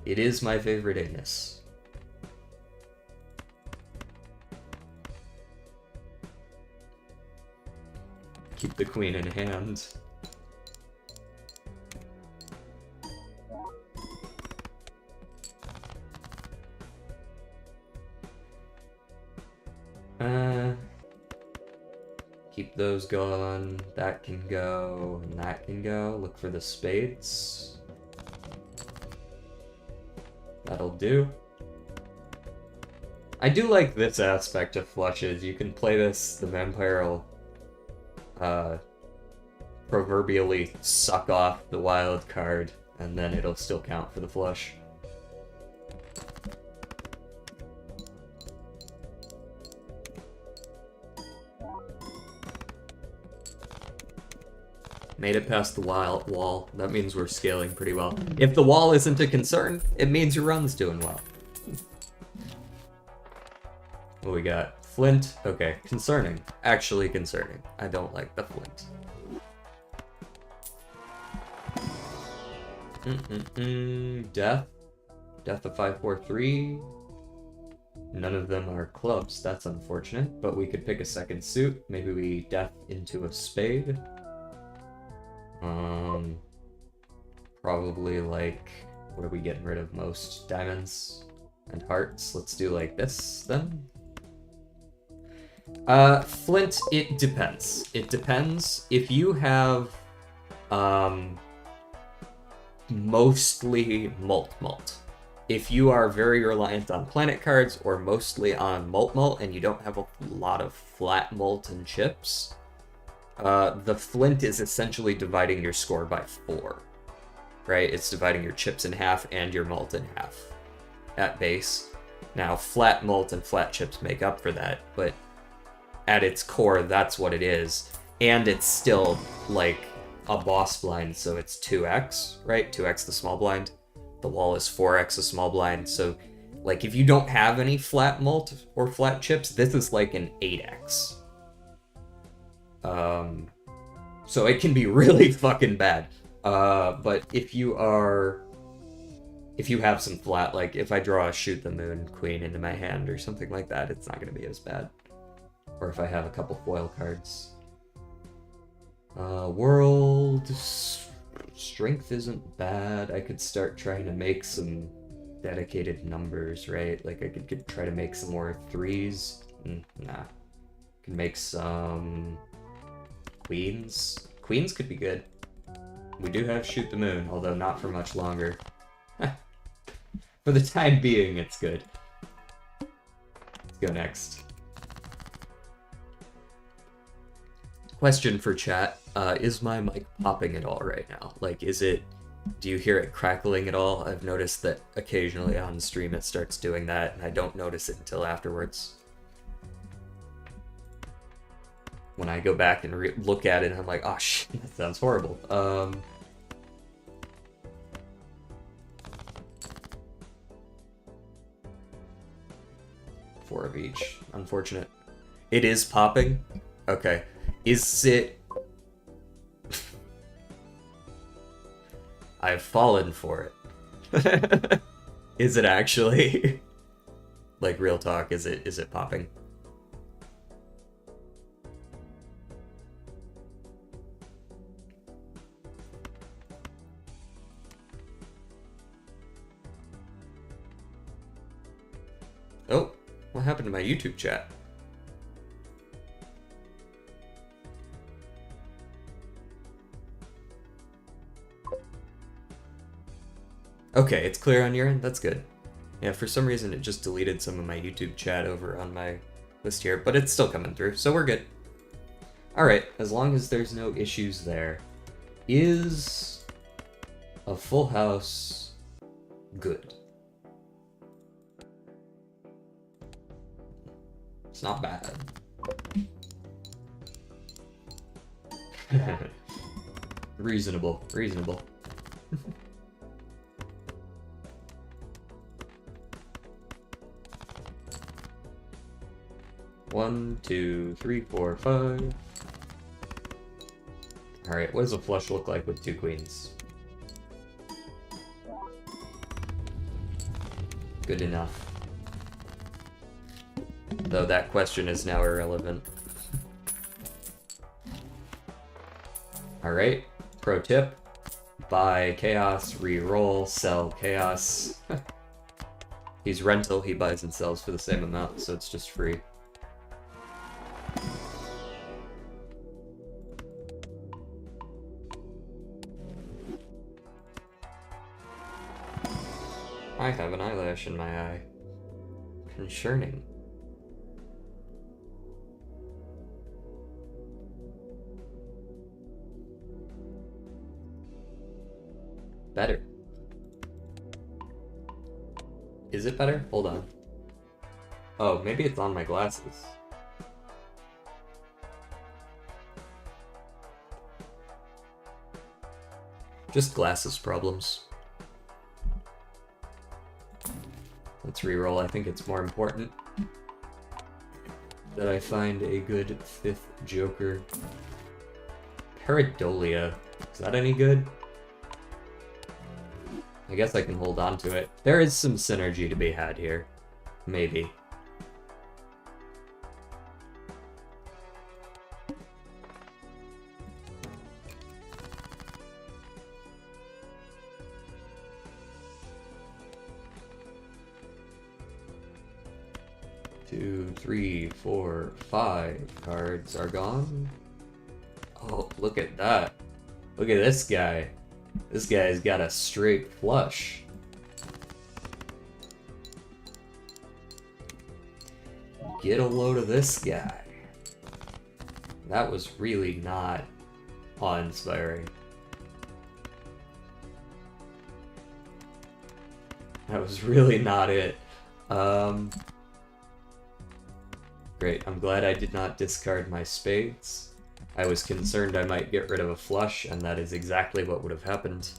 It is my favorite Ignis. Keep the queen in hand. Keep those going. That can go, and that can go. Look for the spades. That'll do. I do like this aspect of flushes. You can play this, the vampire will proverbially suck off the wild card, and then it'll still count for the flush. Made it past the wall. That means we're scaling pretty well. If the wall isn't a concern, it means your run's doing well. What we got? Flint. Okay, concerning. Actually concerning. I don't like the flint. Death. Death of 543. None of them are clubs. That's unfortunate. But we could pick a second suit. Maybe we death into a spade. Probably like, what are we getting rid of most? Diamonds and hearts. Let's do like this then. Flint, it depends. It depends. If you have, mostly mult. if you are very reliant on planet cards or mostly on mult and you don't have a lot of flat mult and chips, the flint is essentially dividing your score by 4. Right? It's dividing your chips in half and your mult in half at base. Now, flat mult and flat chips make up for that, but at its core, that's what it is. And it's still, like, a boss blind, so it's 2x, right? 2x the small blind. The wall is 4x the small blind, so, like, if you don't have any flat mult or flat chips, this is like an 8x. So it can be really fucking bad. But if you have some flat, like if I draw a Shoot the Moon Queen into my hand or something like that, it's not going to be as bad. Or if I have a couple foil cards. World strength isn't bad. I could start trying to make some dedicated numbers, right? Like I could try to make some more 3s. Nah. Can make some queens. Queens could be good. We do have Shoot the Moon, although not for much longer. For the time being, it's good. Let's go next. Question for chat. Is my mic popping at all right now? Like, do you hear it crackling at all? I've noticed that occasionally on stream it starts doing that, and I don't notice it until afterwards. When I go back and look at it, I'm like, oh shit, that sounds horrible. 4 of each. Unfortunate. It is popping? Okay. Is it... I've fallen for it. Is it actually? Like, real talk, is it popping? Oh, what happened to my YouTube chat? Okay, it's clear on your end? That's good. Yeah, for some reason it just deleted some of my YouTube chat over on my list here, but it's still coming through, so we're good. Alright, as long as there's no issues there. Is a full house good? It's not bad. Reasonable, reasonable. One, two, three, four, 5. Alright, what does a flush look like with 2 queens? Good enough. Though that question is now irrelevant. Alright, pro tip. Buy chaos, re-roll, sell chaos. He's rental, he buys and sells for the same amount, so it's just free. I have an eyelash in my eye. Concerning. Better. Is it better? Hold on. Oh, maybe it's on my glasses. Just glasses problems. Let's reroll. I think it's more important that I find a good 5th Joker. Pareidolia. Is that any good? I guess I can hold on to it. There is some synergy to be had here. Maybe. Two, 3, 4, 5 cards are gone. Oh, look at that. Look at this guy. This guy's got a straight flush. get a load of this guy. That was really not awe-inspiring. That was really not it. Great, I'm glad I did not discard my spades. I was concerned I might get rid of a flush, and that is exactly what would have happened.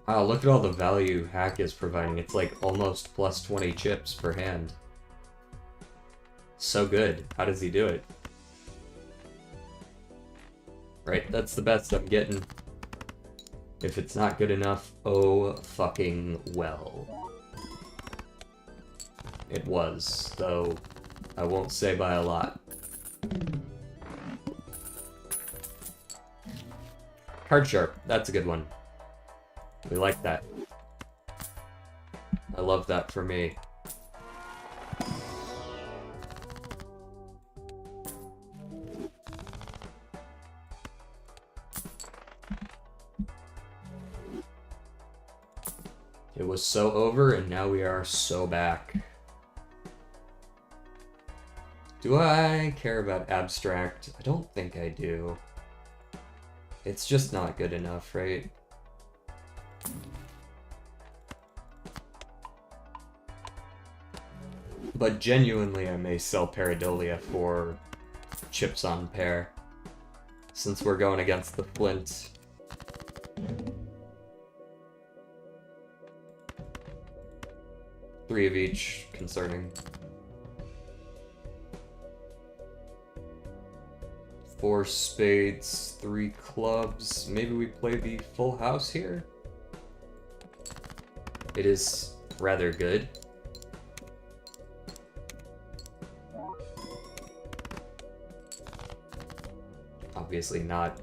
Wow, look at all the value Hack is providing. It's like almost plus 20 chips per hand. So good. How does he do it? Right, that's the best I'm getting. If it's not good enough, oh fucking well. It was, though I won't say by a lot. Card Sharp, that's a good one. We like that. I love that for me. It was so over, and now we are so back. Do I care about abstract? I don't think I do. It's just not good enough, right? But genuinely, I may sell Pareidolia for chips on pair, since we're going against the Flint. Three of each, concerning. 4 spades, 3 clubs. Maybe we play the full house here? It is rather good. Obviously not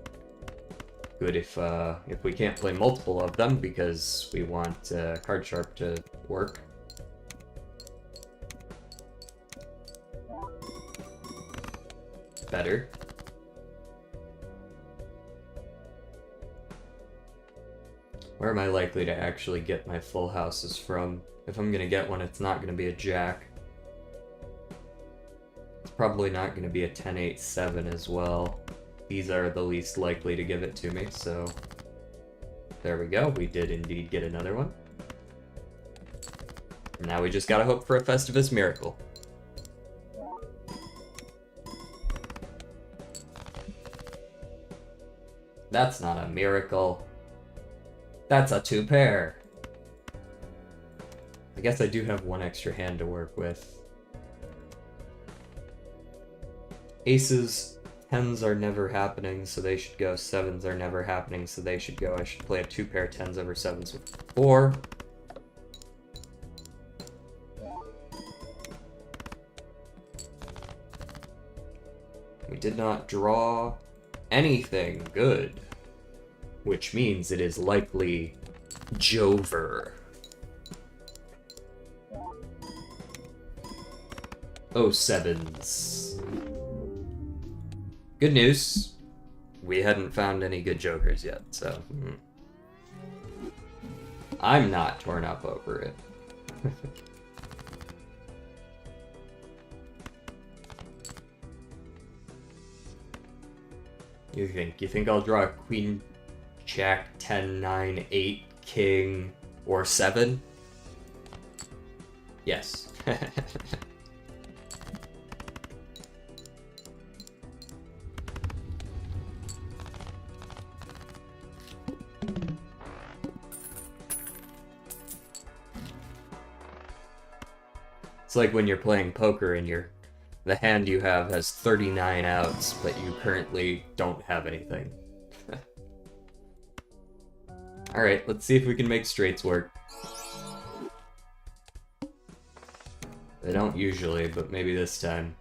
good if we can't play multiple of them, because we want Card Sharp to work. Better. Where am I likely to actually get my full houses from? If I'm gonna get one, it's not gonna be a jack. It's probably not gonna be a 10-8-7 as well. These are the least likely to give it to me, so there we go. We did indeed get another one. Now we just gotta hope for a Festivus miracle. That's not a miracle. That's a 2-pair. I guess I do have one extra hand to work with. Aces, 10s are never happening, so they should go. 7s are never happening, so they should go. I should play a 2-pair 10s over 7s with 4. We did not draw anything good, which means it is likely Jover. Oh, 7s. Good news. We hadn't found any good jokers yet, so I'm not torn up over it. You think I'll draw a Queen, Jack, 10, 9, 8, King, or 7? Yes. It's like when you're playing poker and the hand you have has 39 outs, but you currently don't have anything. Alright, let's see if we can make straights work. They don't usually, but maybe this time.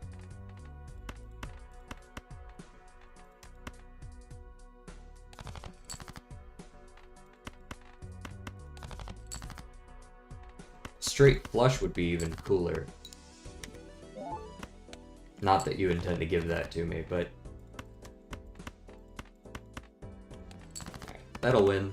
Straight flush would be even cooler. Not that you intend to give that to me, but That'll win.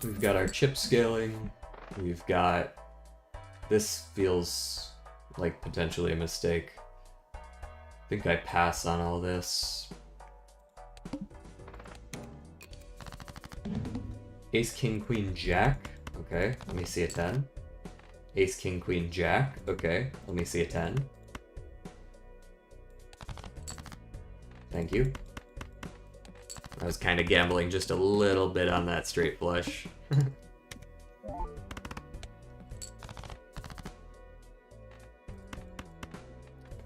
We've got our chip scaling. We've got... This feels like potentially a mistake. I think I pass on all this. Ace, king, queen, jack. Okay, let me see a 10. Ace, king, queen, jack. Okay, let me see a 10. Thank you. I was kind of gambling just a little bit on that straight flush.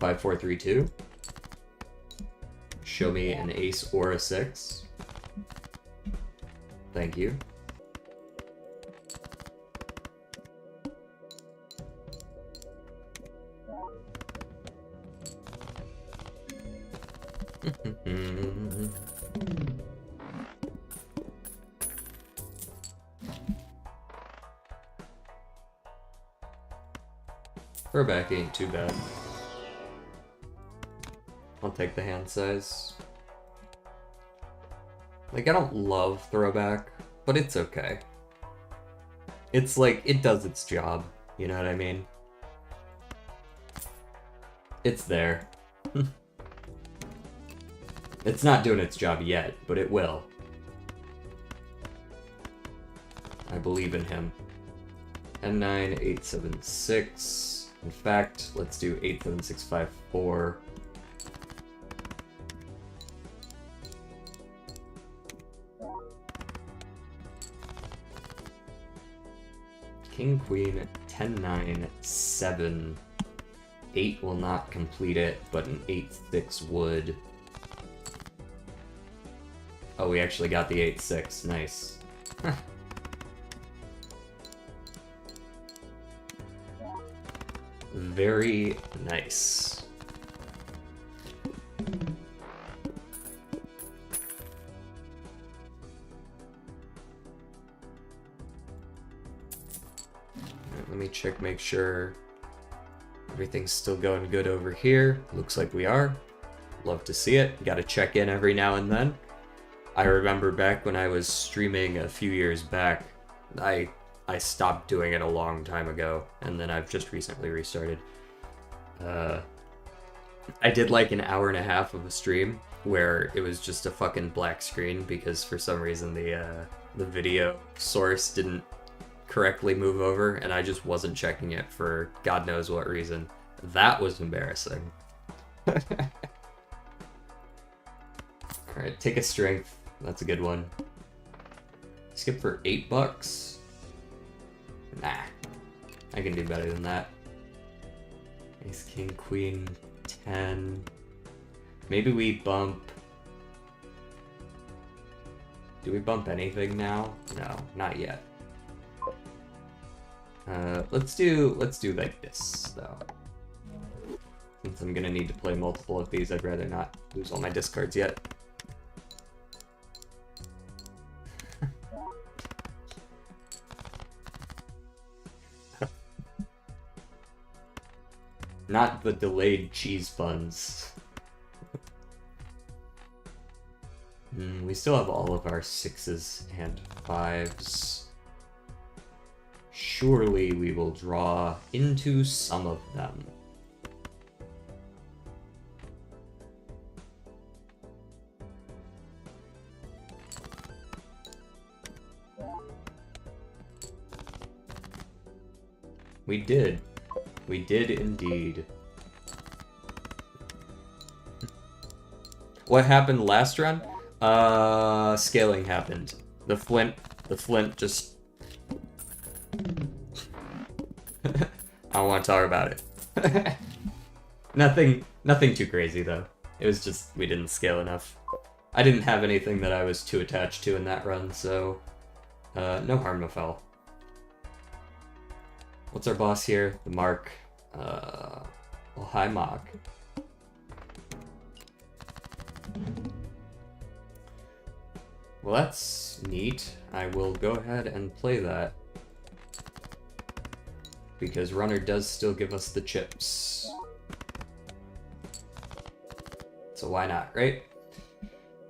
5, 4, 3, 2. Show me an ace or a 6. Thank you. Throwback ain't too bad. I'll take the hand size. Like, I don't love throwback, but it's okay. It's like, it does its job, you know what I mean? It's there. It's not doing its job yet, but it will. I believe in him. N9, 8, 7, 6. In fact, let's do 8, 7, 6, 5, 4. King, queen, 10, 9, 7. 8 will not complete it, but an 8, 6 would. Oh, we actually got the 8, 6. Nice. Very nice. Let me check, make sure everything's still going good over here. Looks like we are. Love to see it. Gotta check in every now and then. I remember back when I was streaming a few years back, I stopped doing it a long time ago, and then I've just recently restarted. I did like an hour and a half of a stream where it was just a fucking black screen because for some reason the video source didn't correctly move over, and I just wasn't checking it for God knows what reason. That was embarrassing. Alright, take a strength. That's a good one. Skip for $8? Nah. I can do better than that. Ace, king, queen, 10. Maybe we bump... Do we bump anything now? No, not yet. Let's do like this, though. Since I'm gonna need to play multiple of these, I'd rather not lose all my discards yet. Not the delayed cheese buns. We still have all of our 6s and 5s. Surely we will draw into some of them. We did. We did indeed. What happened last run? Scaling happened. The flint just... I don't want to talk about it. Nothing too crazy though. It was just, we didn't scale enough. I didn't have anything that I was too attached to in that run, so... no harm, no foul. What's our boss here? The Mark. Well, hi, Mock. Well, that's neat. I will go ahead and play that. because runner does still give us the chips. So why not, right?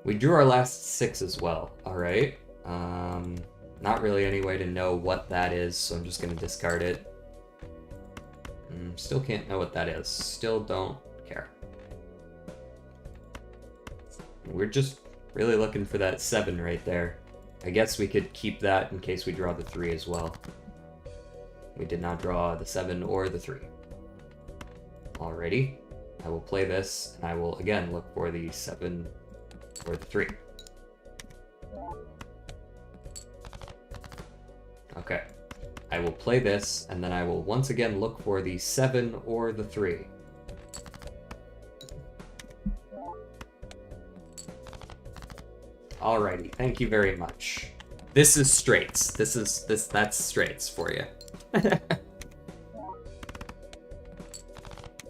We drew our last 6 as well, alright. Not really any way to know what that is, so I'm just gonna discard it. Still can't know what that is. Still don't care. We're just really looking for that 7 right there. I guess we could keep that in case we draw the 3 as well. We did not draw the 7 or the 3. Alrighty. I will play this, and I will again look for the 7 or the 3. Okay. I will play this, and then I will once again look for the 7 or the 3. Alrighty, thank you very much. This is straights. That's straights for you.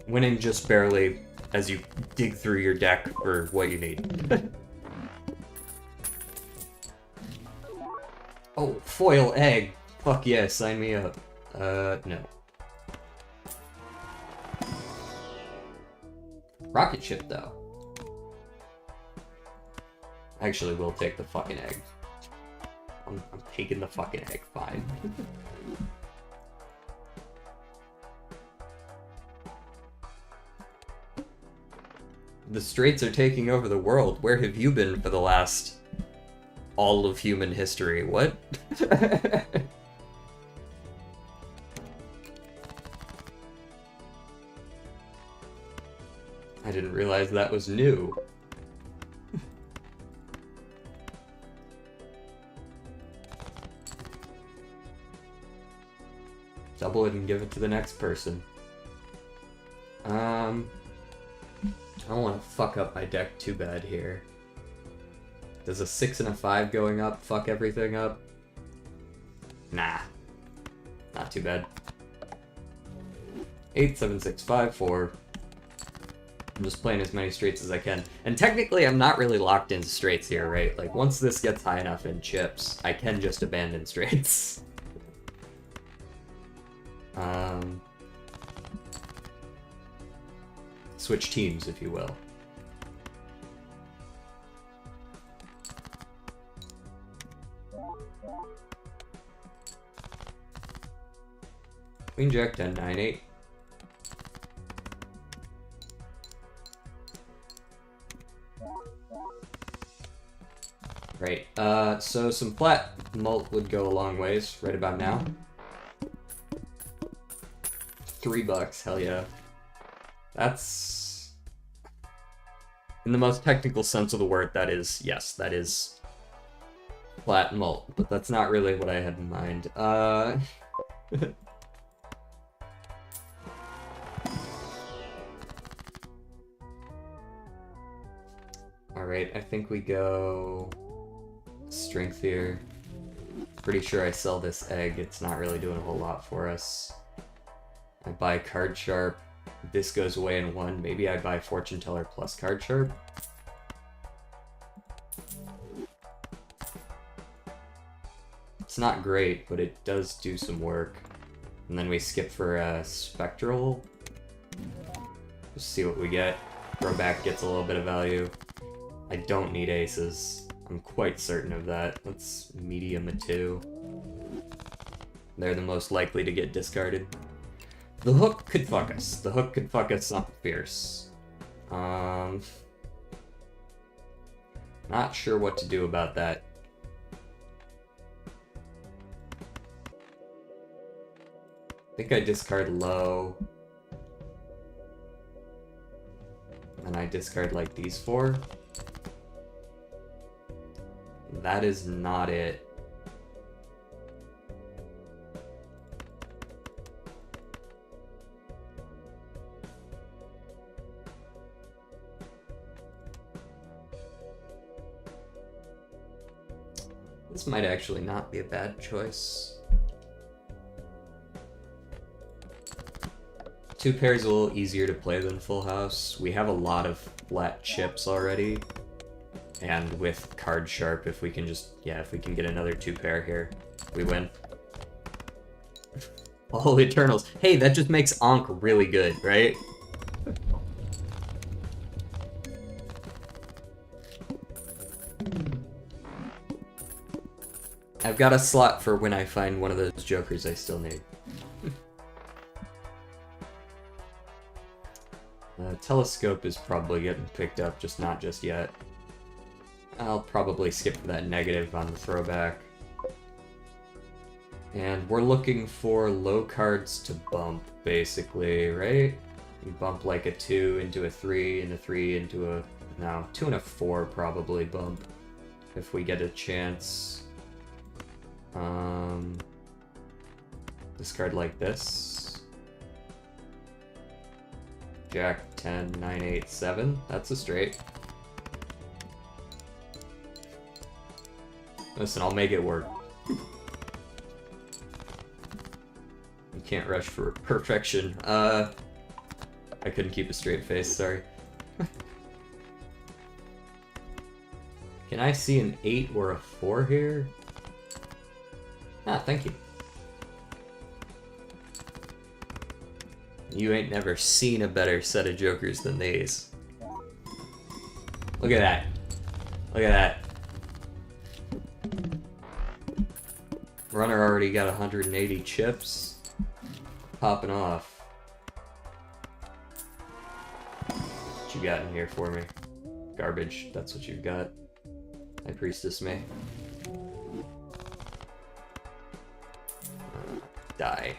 Winning just barely as you dig through your deck for what you need. Oh, foil egg. Fuck yeah, sign me up. No. Rocket ship, though. Actually, we'll take the fucking egg. I'm taking the fucking egg, fine. The Straits are taking over the world. Where have you been for the last... all of human history? What? I didn't realize that was new. Double it and give it to the next person. I don't want to fuck up my deck too bad here. Does a 6 and a 5 going up fuck everything up? Nah. Not too bad. 8, 7, 6, 5, 4. I'm just playing as many straights as I can. And technically, I'm not really locked into straights here, right? Like, once this gets high enough in chips, I can just abandon straights. Switch teams, if you will. Queen Jack 10, 9, 8. Right, so some flat mult would go a long ways right about now. $3, hell yeah. That's... in the most technical sense of the word, that is, yes, that is flat mult, but that's not really what I had in mind. Alright, I think we go strength here. Pretty sure I sell this egg, it's not really doing a whole lot for us. I buy card sharp, this goes away in 1, maybe I buy fortune teller plus card sharp. It's not great, but it does do some work. And then we skip for a spectral. Just see what we get. Throwback gets a little bit of value. I don't need aces. I'm quite certain of that. Let's medium a 2. They're the most likely to get discarded. The hook could fuck us. The hook could fuck us up fierce. Not sure what to do about that. I think I discard low. And I discard like these 4. That is not it. This might actually not be a bad choice. 2 pairs a little easier to play than full house. We have a lot of flat chips already. And with card sharp, if we can just, yeah, if we can get another 2 pair here, we win. All Eternals. Hey, that just makes Ankh really good, right? I've got a slot for when I find one of those jokers I still need. Telescope is probably getting picked up, just not just yet. I'll probably skip that negative on the throwback. And we're looking for low cards to bump, basically, right? You bump like a 2 into a 3, and a 3 into a... no, 2 and a 4 probably bump, if we get a chance. Discard like this. Jack, 10, 9, 8, 7. That's a straight. Listen, I'll make it work. You can't rush for perfection. I couldn't keep a straight face, sorry. Can I see an 8 or a 4 here? Ah, thank you. You ain't never seen a better set of jokers than these. Look at that. Look at that. Runner already got 180 chips. Popping off. What you got in here for me? Garbage, that's what you've got. High Priestess me. Die.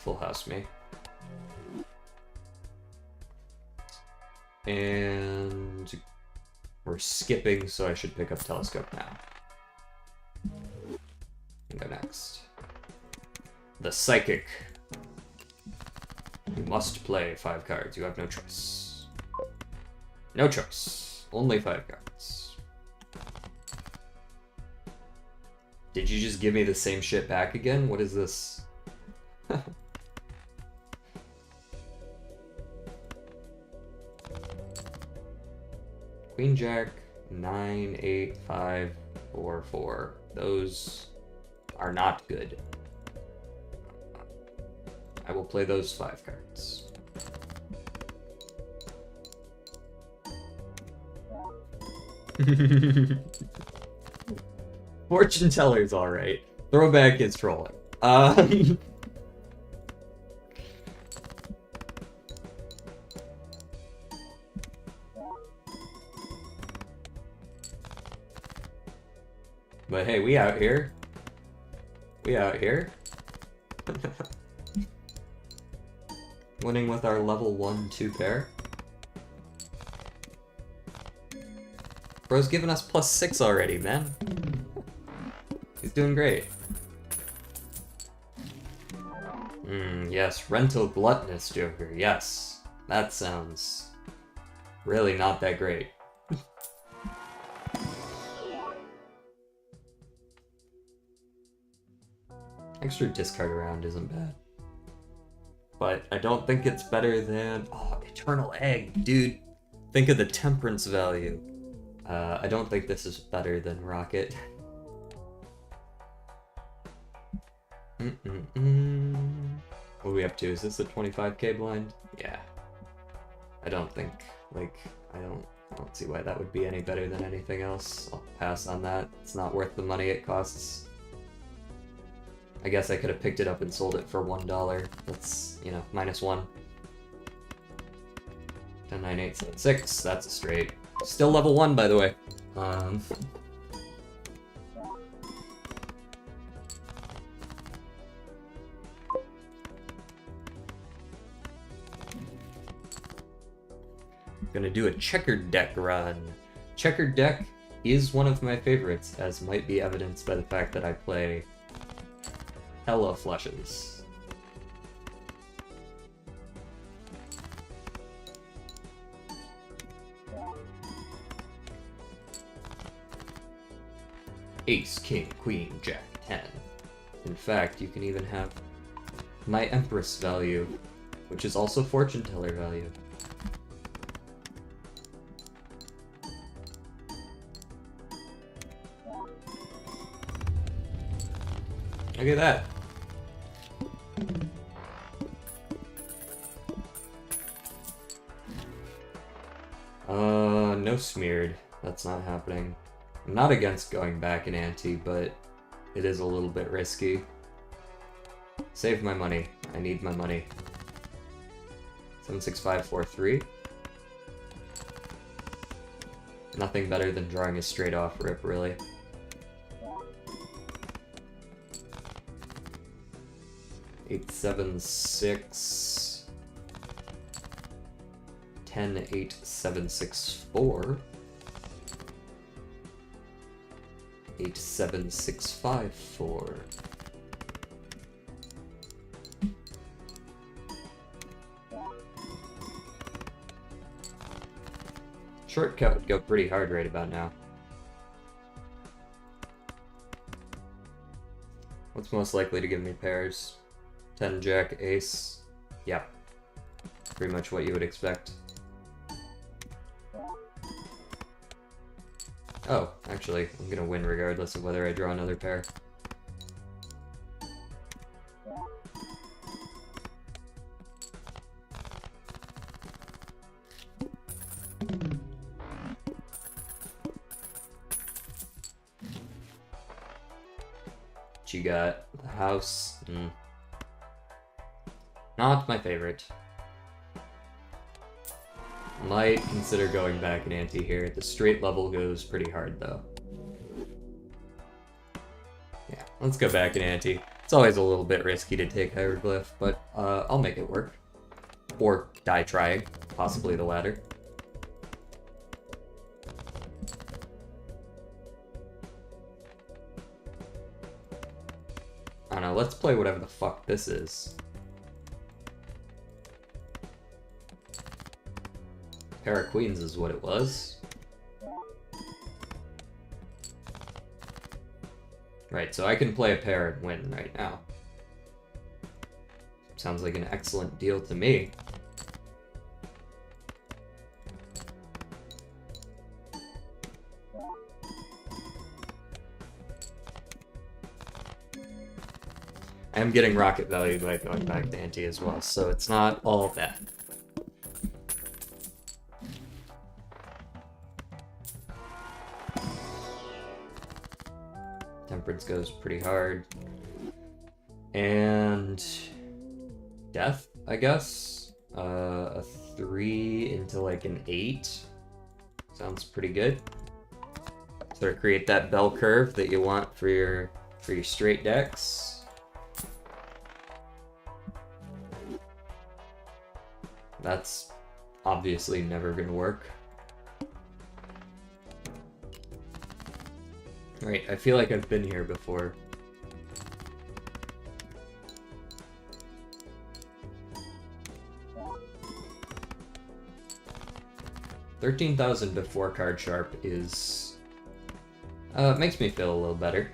Full house me. And we're skipping, so I should pick up Telescope now. And go next. The Psychic. You must play 5 cards. You have no choice. No choice. Only 5 cards. Did you just give me the same shit back again? What is this? Queen Jack, 9, 8, 5, 4, 4. Those are not good. I will play those 5 cards. Fortune teller's alright. Throwback is trolling. But hey, we out here. We out here. Winning with our level 1 2 pair. Bro's giving us +6 already, man. He's doing great. Yes, rental gluttonous Joker, yes. That sounds really not that great. Extra discard around isn't bad. But I don't think it's better than... oh, Eternal Egg, dude. Think of the temperance value. I don't think this is better than Rocket. What are we up to? Is this a 25k blind? Yeah. I don't think, like, I don't see why that would be any better than anything else. I'll pass on that. It's not worth the money it costs. I guess I could have picked it up and sold it for $1. That's, you know, -1. 10, 9, 8, 7, 6. That's a straight. Still level 1, by the way. Gonna do a checkered deck run. Checkered deck is one of my favorites, as might be evidenced by the fact that I play hella flushes. Ace, King, Queen, Jack, 10. In fact, you can even have my Empress value, which is also Fortune Teller value. Look at that. No smeared. That's not happening. I'm not against going back in ante, but it is a little bit risky. Save my money. I need my money. 76543. Nothing better than drawing a straight off rip, really. Eight, 7, 6. 10, 8, 7, 6, 4. 8, 7, 6, 5, 4. Shortcut would go pretty hard right about now. What's most likely to give me pairs? 10, Jack, Ace. Yep. Pretty much what you would expect. Oh, actually, I'm gonna win regardless of whether I draw another pair. What you got? The house. Not my favorite. Might consider going back in ante here. The straight level goes pretty hard, though. Yeah, let's go back in ante. It's always a little bit risky to take hieroglyph, but I'll make it work. Or die trying, possibly the latter. I don't know, let's play whatever the fuck this is. Pair of queens is what it was. Right, so I can play a pair and win right now. Sounds like an excellent deal to me. I am getting rocket value by going back to ante as well, so it's not all bad. Temperance goes pretty hard. And death, I guess. A 3 into like an 8. Sounds pretty good. Sort of create that bell curve that you want for your straight decks. That's obviously never gonna work. Right, I feel like I've been here before. $13,000 before card sharp is makes me feel a little better.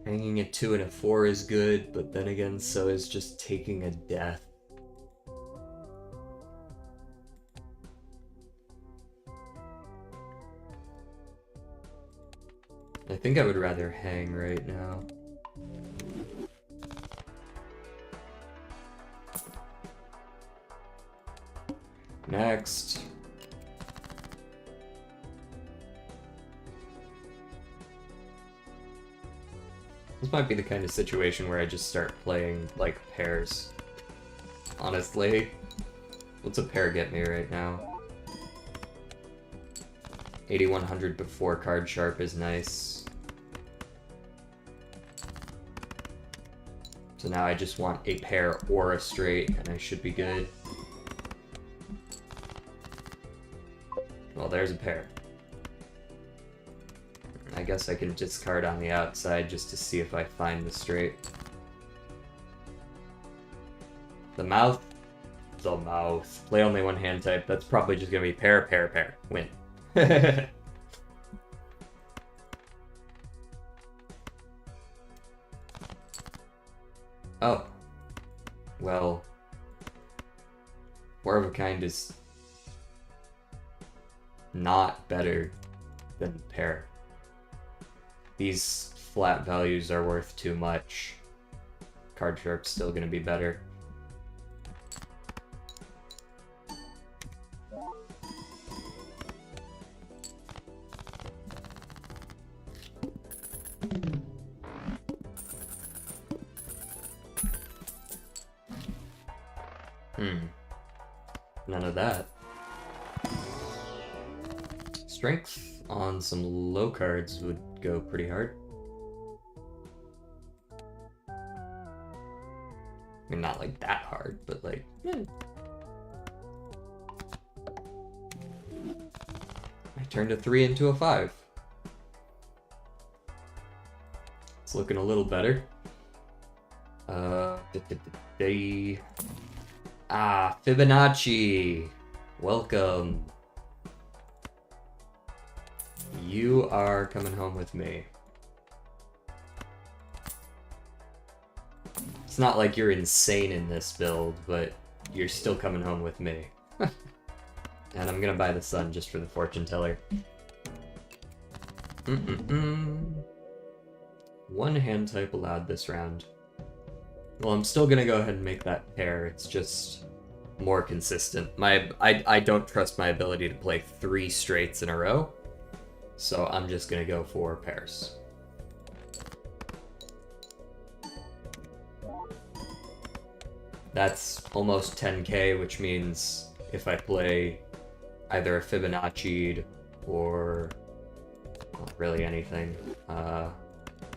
Hanging a 2 and a 4 is good, but then again, so is just taking a death. I think I would rather hang right now. Next. This might be the kind of situation where I just start playing, like, pairs. Honestly. What's a pair get me right now? 8100 before card sharp is nice. So now I just want a pair or a straight, and I should be good. Well, there's a pair. I guess I can discard on the outside just to see if I find the straight. The mouth. The mouth. Play only one hand type. That's probably just gonna be pair, pair, pair. Win. well, War of a Kind is not better than pair. These flat values are worth too much. Card Sharp's still going to be better. None of that. Strength on some low cards would go pretty hard. I mean, not like that hard, but like, I turned a 3 into a 5. It's looking a little better. Fibonacci! Welcome. You are coming home with me. It's not like you're insane in this build, but you're still coming home with me. And I'm gonna buy the sun just for the fortune teller. One hand type allowed this round. Well, I'm still gonna go ahead and make that pair. It's just more consistent. I don't trust my ability to play 3 straights in a row, so I'm just gonna go for pairs. That's almost 10k, which means if I play either a Fibonacci or not really anything, I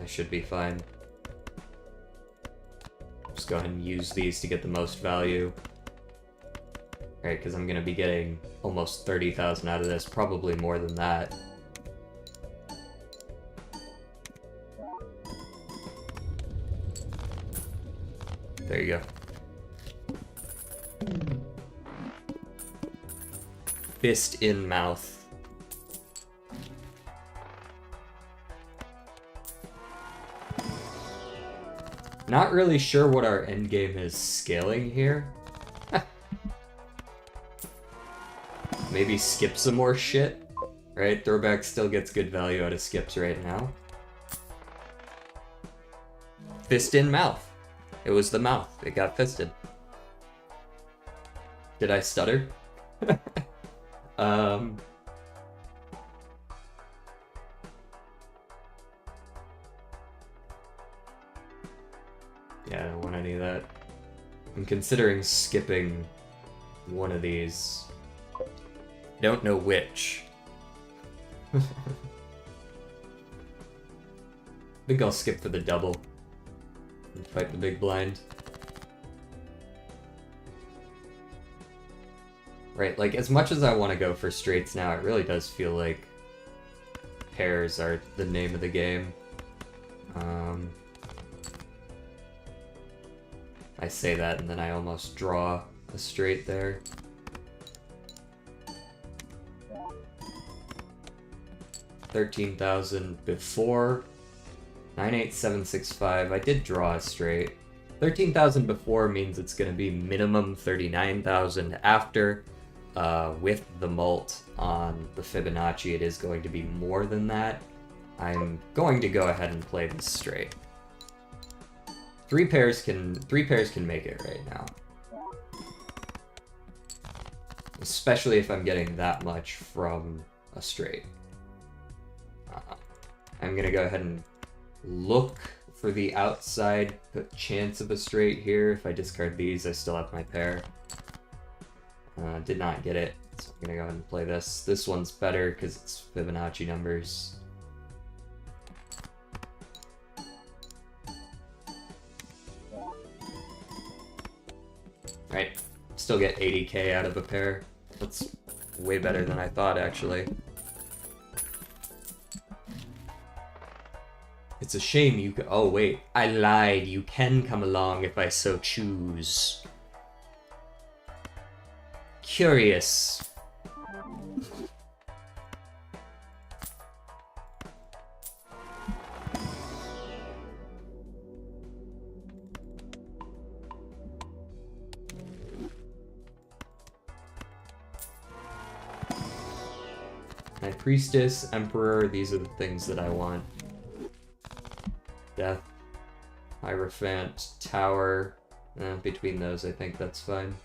should be fine. Just go ahead and use these to get the most value. Right, because I'm going to be getting almost 30,000 out of this, probably more than that. There you go. Fist in mouth. Not really sure what our endgame is scaling here. Maybe skip some more shit, right? Throwback still gets good value out of skips right now. Fist in mouth. It was the mouth. It got fisted. Did I stutter? Yeah, I don't want any of that. I'm considering skipping one of these. Don't know which. I think I'll skip for the double and fight the big blind. Right, like, as much as I want to go for straights now, it really does feel like pairs are the name of the game. I say that and then I almost draw a straight there. $13,000 before. 98765. I did draw a straight. 13,000 before means it's going to be minimum 39,000 after. With the mult on the Fibonacci, it is going to be more than that. I'm going to go ahead and play this straight. Three pairs can make it right now. Especially if I'm getting that much from a straight. I'm gonna go ahead and look for the outside chance of a straight here. If I discard these, I still have my pair. Did not get it, so I'm gonna go ahead and play this. This one's better because it's Fibonacci numbers. Right, still get 80k out of a pair. That's way better than I thought, actually. It's a shame you could— oh wait, I lied. You can come along if I so choose. Curious. High Priestess, Emperor, these are the things that I want. Death, Hierophant, Tower. Between those, I think that's fine.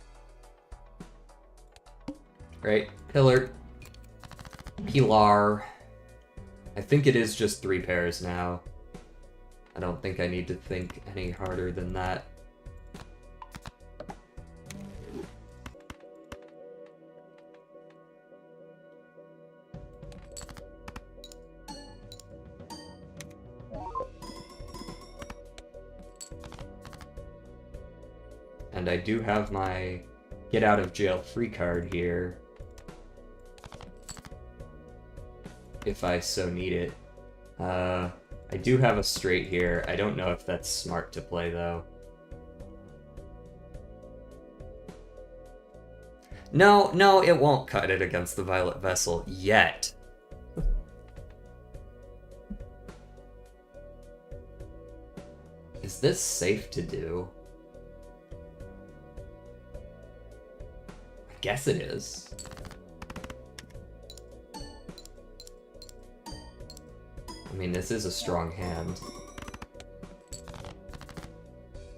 Right, Pillar. Pilar. I think it is just 3 pairs now. I don't think I need to think any harder than that. And I do have my get out of jail free card here, if I so need it. I do have a straight here. I don't know if that's smart to play, though. No, it won't cut it against the Violet Vessel yet. Is this safe to do? I guess it is. I mean, this is a strong hand.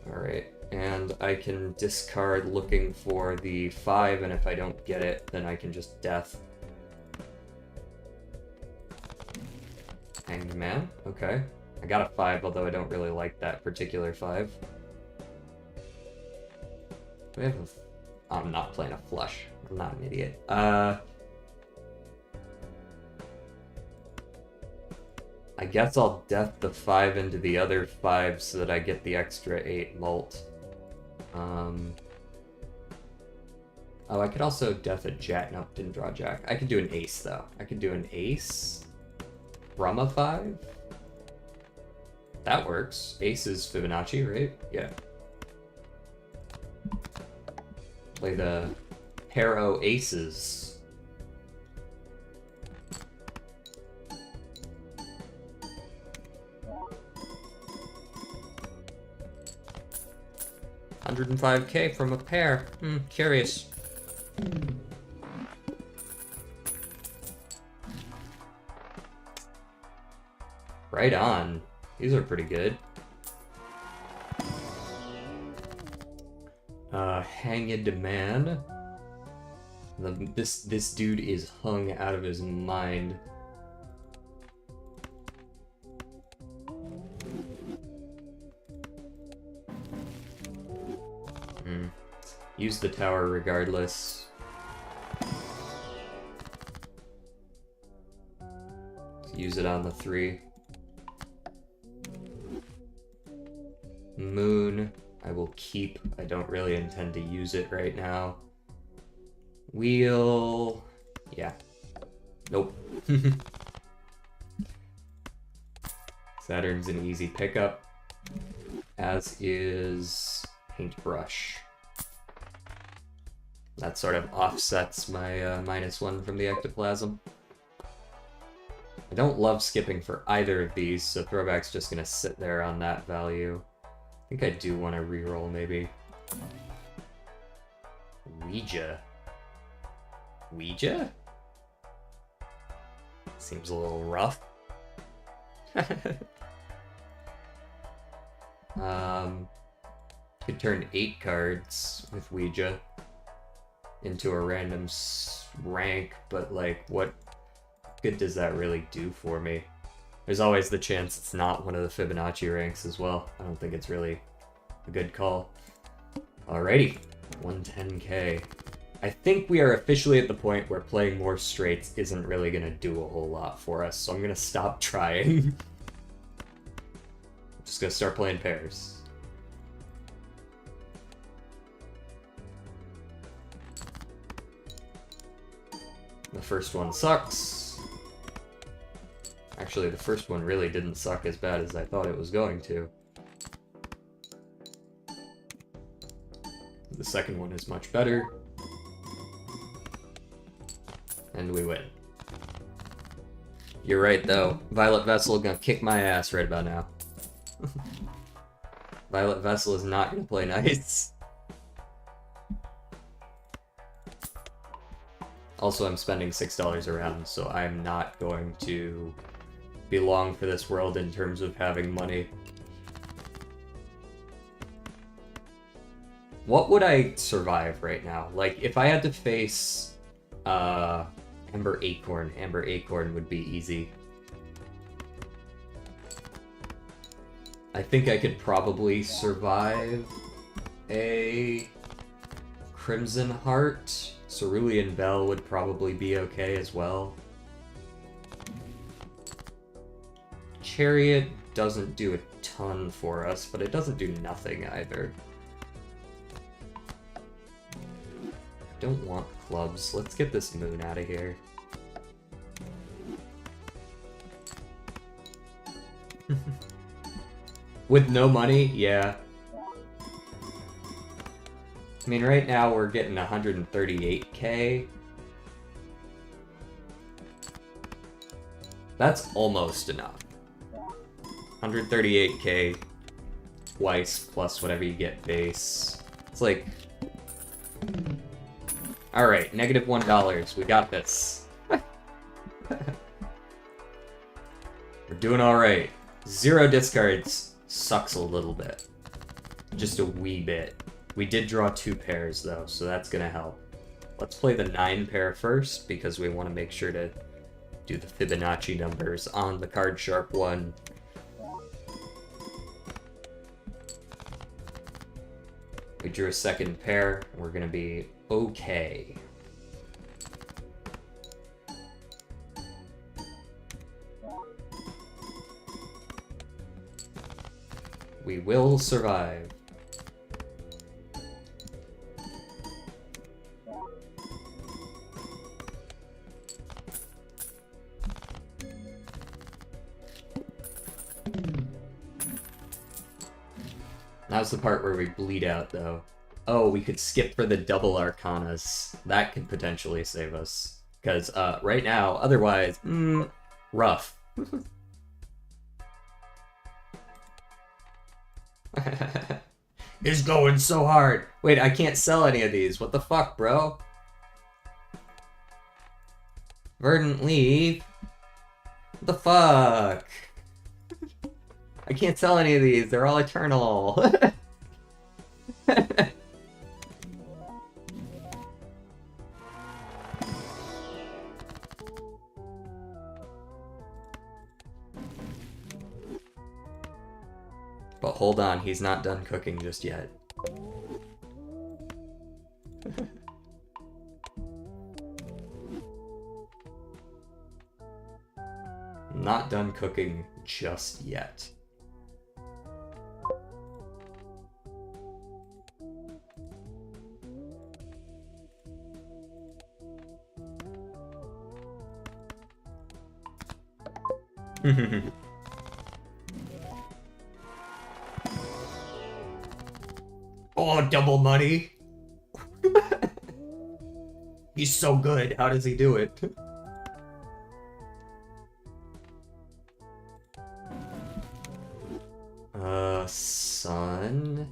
Alright, and I can discard looking for the 5, and if I don't get it, then I can just death. Hanged Man, okay. I got a 5, although I don't really like that particular 5. Do I have a... I'm not playing a flush. I'm not an idiot. I guess I'll death the 5 into the other 5 so that I get the extra 8 molt. Oh, I could also death a jack. No, didn't draw a jack. I could do an ace, though. I could do an ace from a 5. That works. Ace is Fibonacci, right? Yeah. Play the Hero Aces. $105K from a pair. Curious. Right on. These are pretty good. Hanged Man. This dude is hung out of his mind. Use the tower regardless. Use it on the 3. Moon, I will keep. I don't really intend to use it right now. Wheel, yeah. Nope. Saturn's an easy pickup, as is Paintbrush. That sort of offsets my -1 from the ectoplasm. I don't love skipping for either of these, so Throwback's just gonna sit there on that value. I think I do want to reroll, maybe. Ouija. Ouija? Seems a little rough. Could turn 8 cards with Ouija into a random rank, but like, what good does that really do for me? There's always the chance it's not one of the Fibonacci ranks as well. I don't think it's really a good call. Alrighty, 110K. I think we are officially at the point where playing more straights isn't really gonna do a whole lot for us, so I'm gonna stop trying. I'm just gonna start playing pairs. The first one sucks. Actually, the first one really didn't suck as bad as I thought it was going to. The second one is much better. And we win. You're right, though. Violet Vessel gonna kick my ass right about now. Violet Vessel is not gonna play nice. Also, I'm spending $6 around, so I'm not going to be long for this world in terms of having money. What would I survive right now? Like, if I had to face Amber Acorn would be easy. I think I could probably survive a Crimson Heart. Cerulean Bell would probably be okay as well. Chariot doesn't do a ton for us, but it doesn't do nothing either. I don't want clubs. Let's get this moon out of here. With no money? Yeah. I mean, right now we're getting 138k. That's almost enough. 138k twice plus whatever you get base. It's like... Alright, negative $1. We got this. We're doing alright. 0 discards sucks a little bit. Just a wee bit. We did draw 2 pairs though, so that's gonna help. Let's play the 9 pair first, because we want to make sure to do the Fibonacci numbers on the card sharp one. We drew a 2nd pair. We're gonna be okay. We will survive. Now's the part where we bleed out, though. Oh, we could skip for the double Arcanas. That could potentially save us. Because, right now, otherwise, rough. It's going so hard. Wait, I can't sell any of these. What the fuck, bro? Verdant leaf. What the fuck? I can't sell any of these. They're all eternal. But hold on, he's not done cooking just yet. Not done cooking just yet. Oh, double money! He's so good. How does he do it? Sun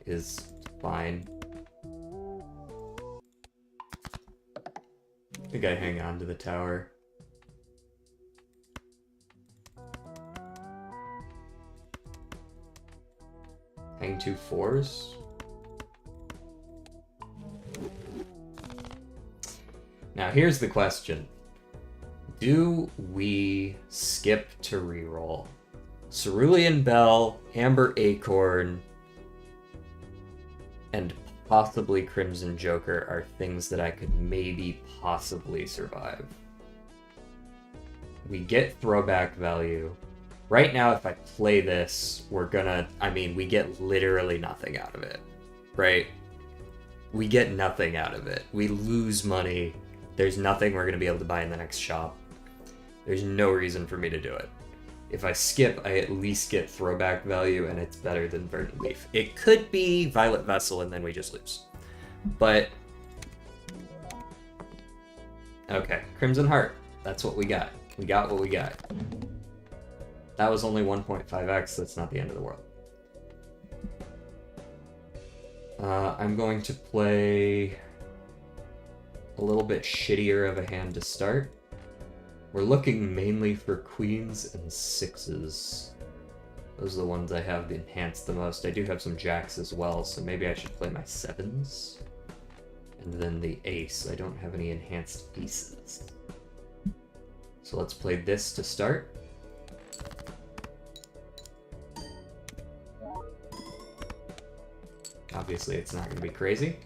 is fine. I think I hang on to the tower. Hang 2 4s. Now here's the question. Do we skip to reroll? Cerulean Bell, Amber Acorn, and possibly Crimson Joker are things that I could maybe possibly survive. We get throwback value. Right now, if I play this, we're gonna... I mean, we get literally nothing out of it, right? We get nothing out of it. We lose money. There's nothing we're gonna be able to buy in the next shop. There's no reason for me to do it. If I skip, I at least get throwback value, and it's better than Verdant Leaf. It could be Violet Vessel, and then we just lose. But... okay, Crimson Heart. That's what we got. We got what we got. That was only 1.5x, that's not the end of the world. I'm going to play a little bit shittier of a hand to start. We're looking mainly for queens and sixes. Those are the ones I have enhanced the most. I do have some jacks as well, so maybe I should play my sevens. And then the ace. I don't have any enhanced aces. So let's play this to start. Obviously, it's not going to be crazy.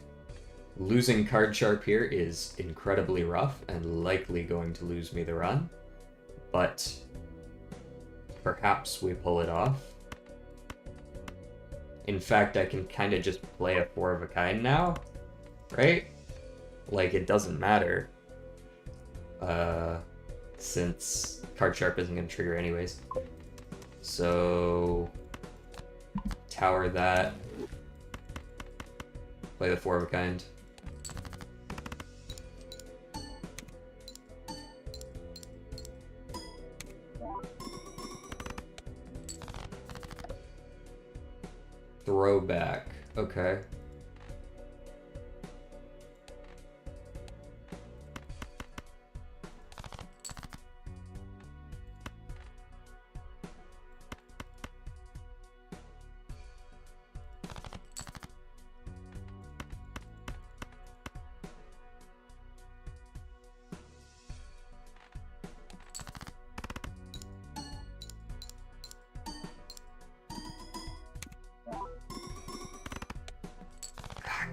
Losing card sharp here is incredibly rough and likely going to lose me the run. But perhaps we pull it off. In fact, I can kind of just play a 4 of a kind now, right? Like, it doesn't matter. Since card sharp isn't going to trigger anyways. So, tower that. Play the 4 of a kind. Throwback. Okay.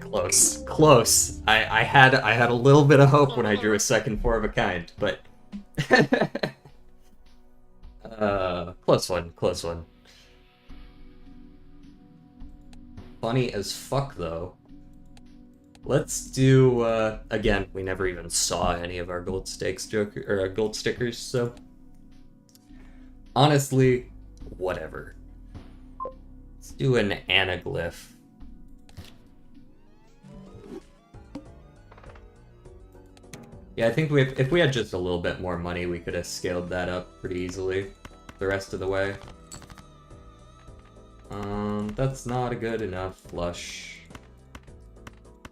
Close. Close. I had a little bit of hope when I drew a second 4 of a kind, but close one, close one. Funny as fuck though. Let's do again, we never even saw any of our gold stakes gold stickers, so honestly, whatever. Let's do an anaglyph. Yeah, I think if we had just a little bit more money, we could have scaled that up pretty easily the rest of the way. That's not a good enough flush.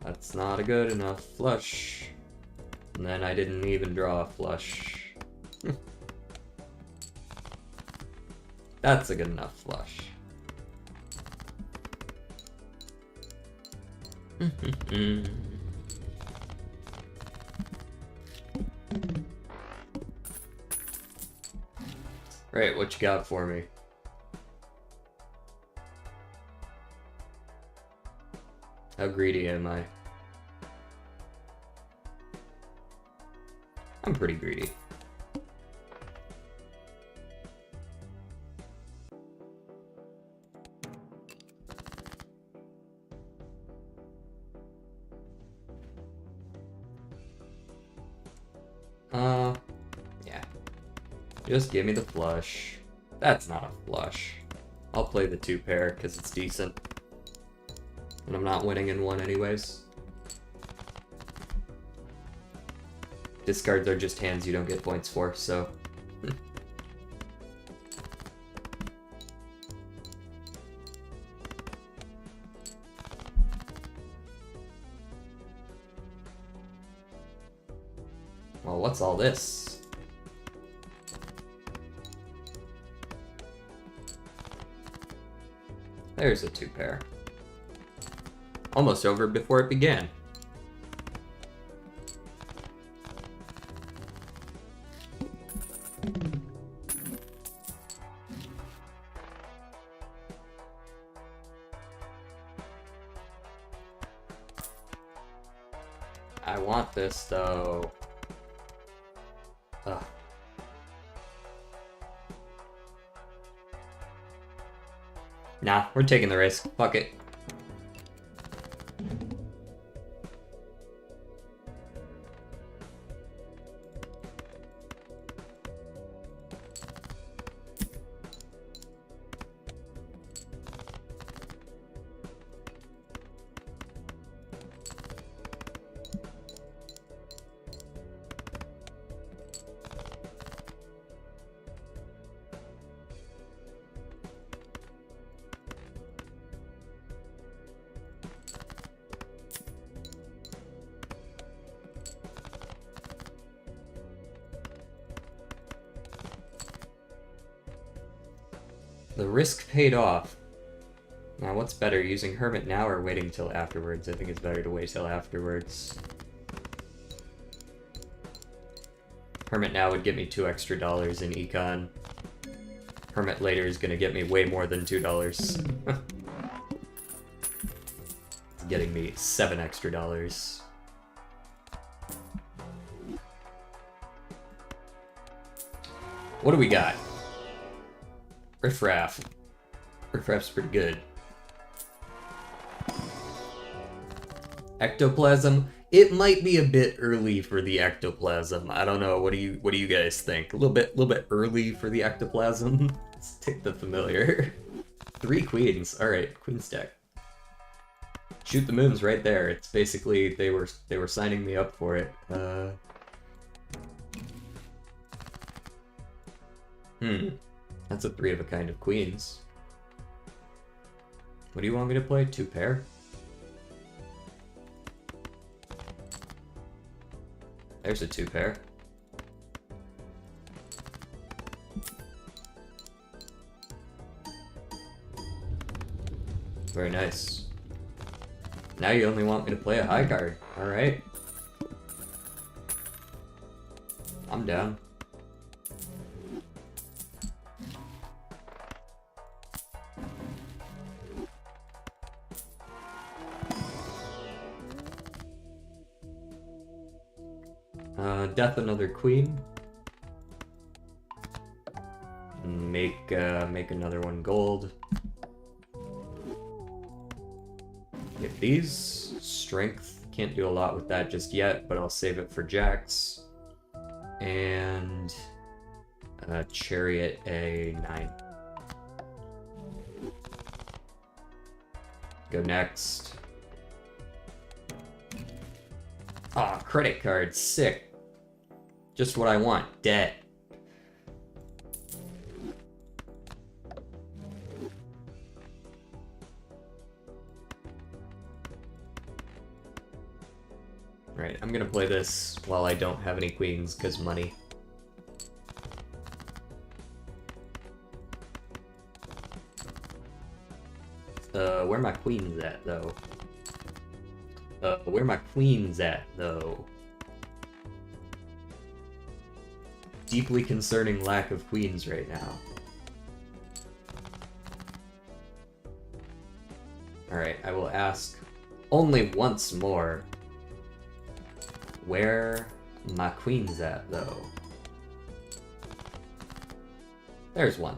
That's not a good enough flush. And then I didn't even draw a flush. That's a good enough flush. Right, what you got for me? How greedy am I? I'm pretty greedy. Yeah. Just give me the flush. That's not a flush. I'll play the 2 pair because it's decent. And I'm not winning in 1 anyways. Discards are just hands you don't get points for, so... Well, what's all this? There's a 2 pair. Almost over before it began. I want this though. Ugh. Nah, we're taking the risk. Fuck it. The risk paid off. Now, what's better, using Hermit now or waiting till afterwards? I think it's better to wait till afterwards. Hermit now would get me $2 extra in econ. Hermit later is gonna get me way more than $2. It's getting me $7 extra. What do we got? Riffraff. Riffraff's pretty good. Ectoplasm. It might be a bit early for the ectoplasm. I don't know. What do you guys think? A little bit early for the ectoplasm. Let's take the familiar. 3 queens. All right, queen stack. Shoot the moons right there. It's basically they were signing me up for it. That's a 3 of a kind of queens. What do you want me to play? 2 pair? There's a 2 pair. Very nice. Now you only want me to play a high card. Alright. I'm down. Death another queen. Make another one gold. Get these. Strength. Can't do a lot with that just yet, but I'll save it for jacks. And Chariot a 9. Go next. Ah, credit card, sick. Just what I want, debt. Right, I'm gonna play this while I don't have any queens, because money. Where my queens at, though? Where my queens at, though? Deeply concerning lack of queens right now. Alright, I will ask only once more. Where my queens at, though? There's one.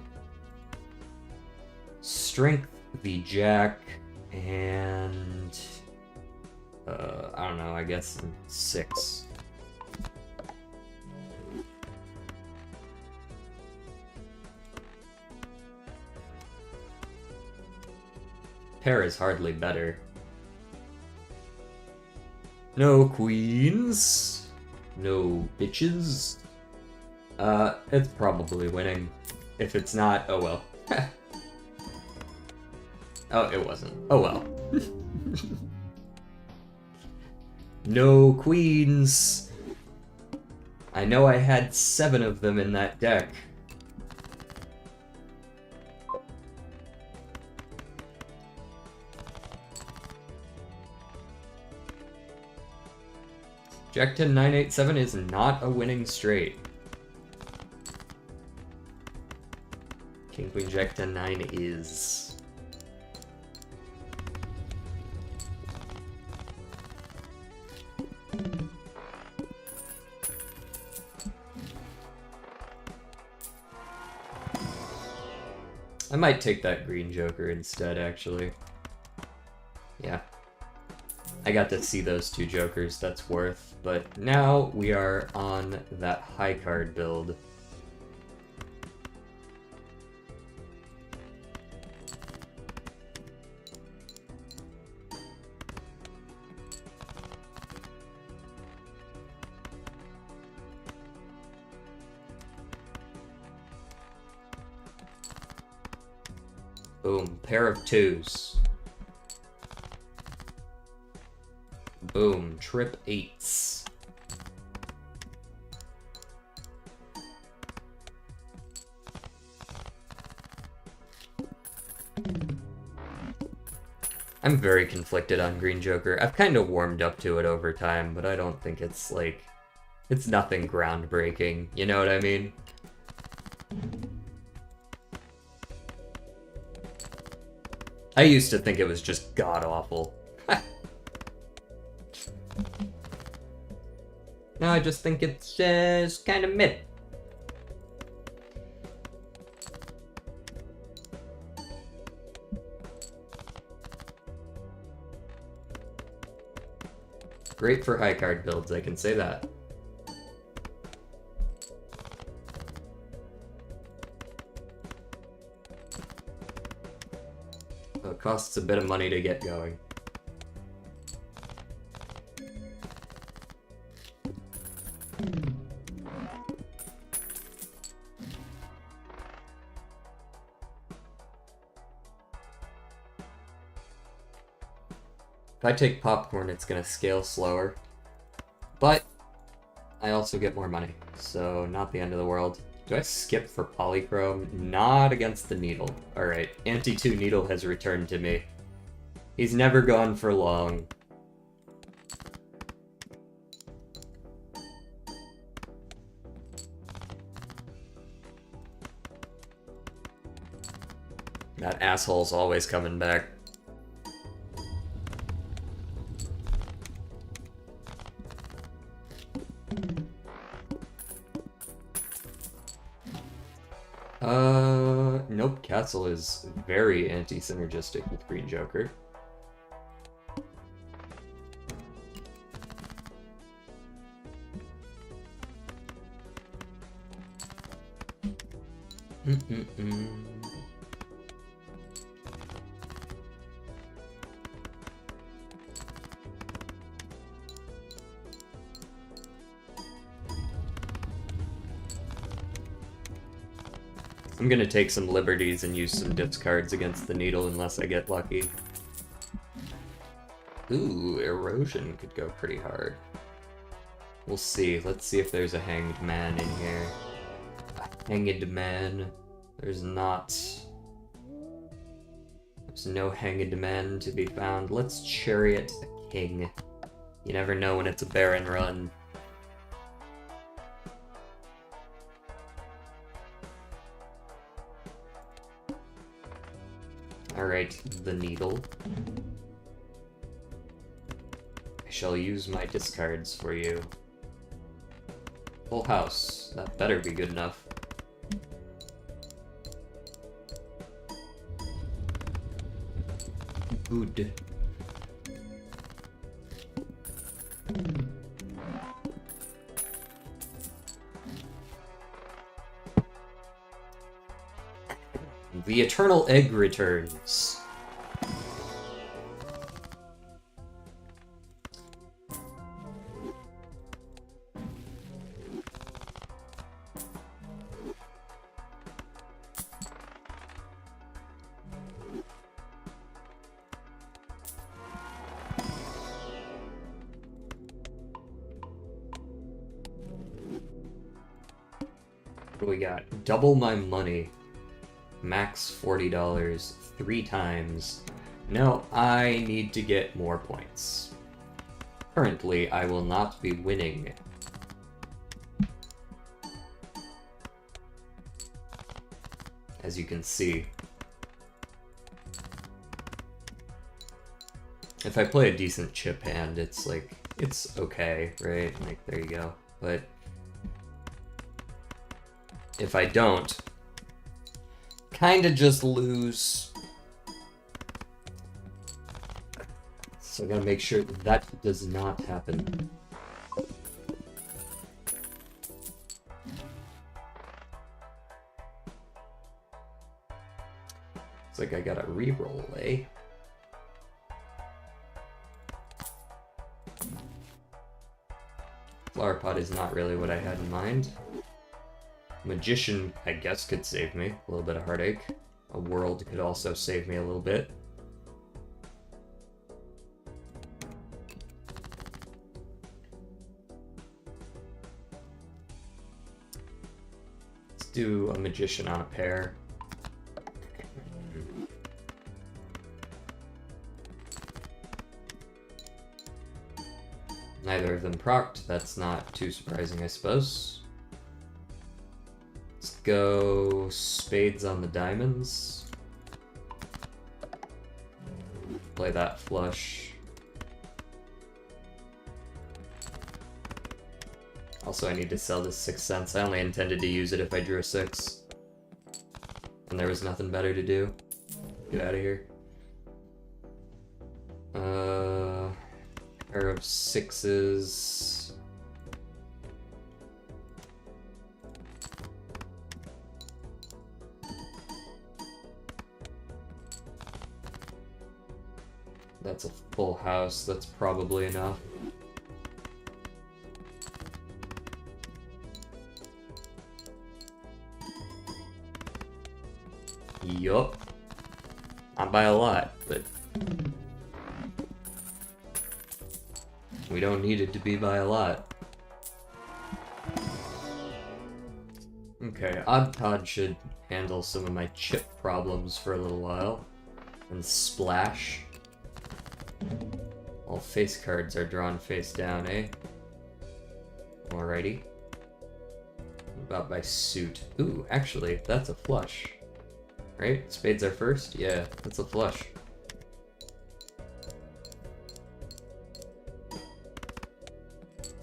Strength v jack, and... I don't know, I guess 6. Pair is hardly better. No queens. No bitches. It's probably winning. If it's not, oh well. Oh, it wasn't. Oh well. No queens. I know I had 7 of them in that deck. Jack 10 9 8 7 is not a winning straight. King Queen Jack 10 9 is. I might take that green joker instead, actually. Yeah. I got to see those 2 jokers, that's worth. But now we are on that high card build. Boom, pair of 2s. Boom, trip 8s. I'm very conflicted on Green Joker. I've kind of warmed up to it over time, but I don't think it's like... It's nothing groundbreaking, you know what I mean? I used to think it was just god-awful. Now I just think it's just kind of mid. Great for high card builds, I can say that. It costs a bit of money to get going. If I take popcorn, it's gonna scale slower. But I also get more money, so not the end of the world. Do I skip for polychrome? Not against the needle. Alright, Anti-2 Needle has returned to me. He's never gone for long. That asshole's always coming back. Nope, Castle is very anti-synergistic with Green Joker. I'm gonna take some liberties and use some discards against the needle unless I get lucky. Ooh, erosion could go pretty hard. We'll see. Let's see if there's a hanged man in here. A hanged man. There's not. There's no hanged man to be found. Let's chariot a king. You never know when it's a Baron run. Alright, the needle. I shall use my discards for you. Full house. That better be good enough. Good. The Eternal Egg returns. What do we got? Double my money. Max $40, 3 times. No, I need to get more points. Currently, I will not be winning. As you can see. If I play a decent chip hand, it's like, it's okay, right? Like, there you go. But if I don't, kinda just lose. So I gotta make sure that that does not happen. It's like I gotta re-roll, eh? Flower pot is not really what I had in mind. Magician, I guess, could save me. A little bit of heartache. A world could also save me a little bit. Let's do a magician on a pair. Neither of them procced. That's not too surprising, I suppose. Let's go spades on the diamonds. Play that flush. Also, I need to sell this 6 cents. I only intended to use it if I drew a 6. And there was nothing better to do. Get out of here. Pair of 6s. That's a full house. That's probably enough. Yup. Not by a lot, but we don't need it to be by a lot. Okay, Odd Todd should handle some of my chip problems for a little while. And splash. All face cards are drawn face down, eh? Alrighty. What about my suit? Ooh, actually, that's a flush. Right? Spades are first? Yeah, that's a flush.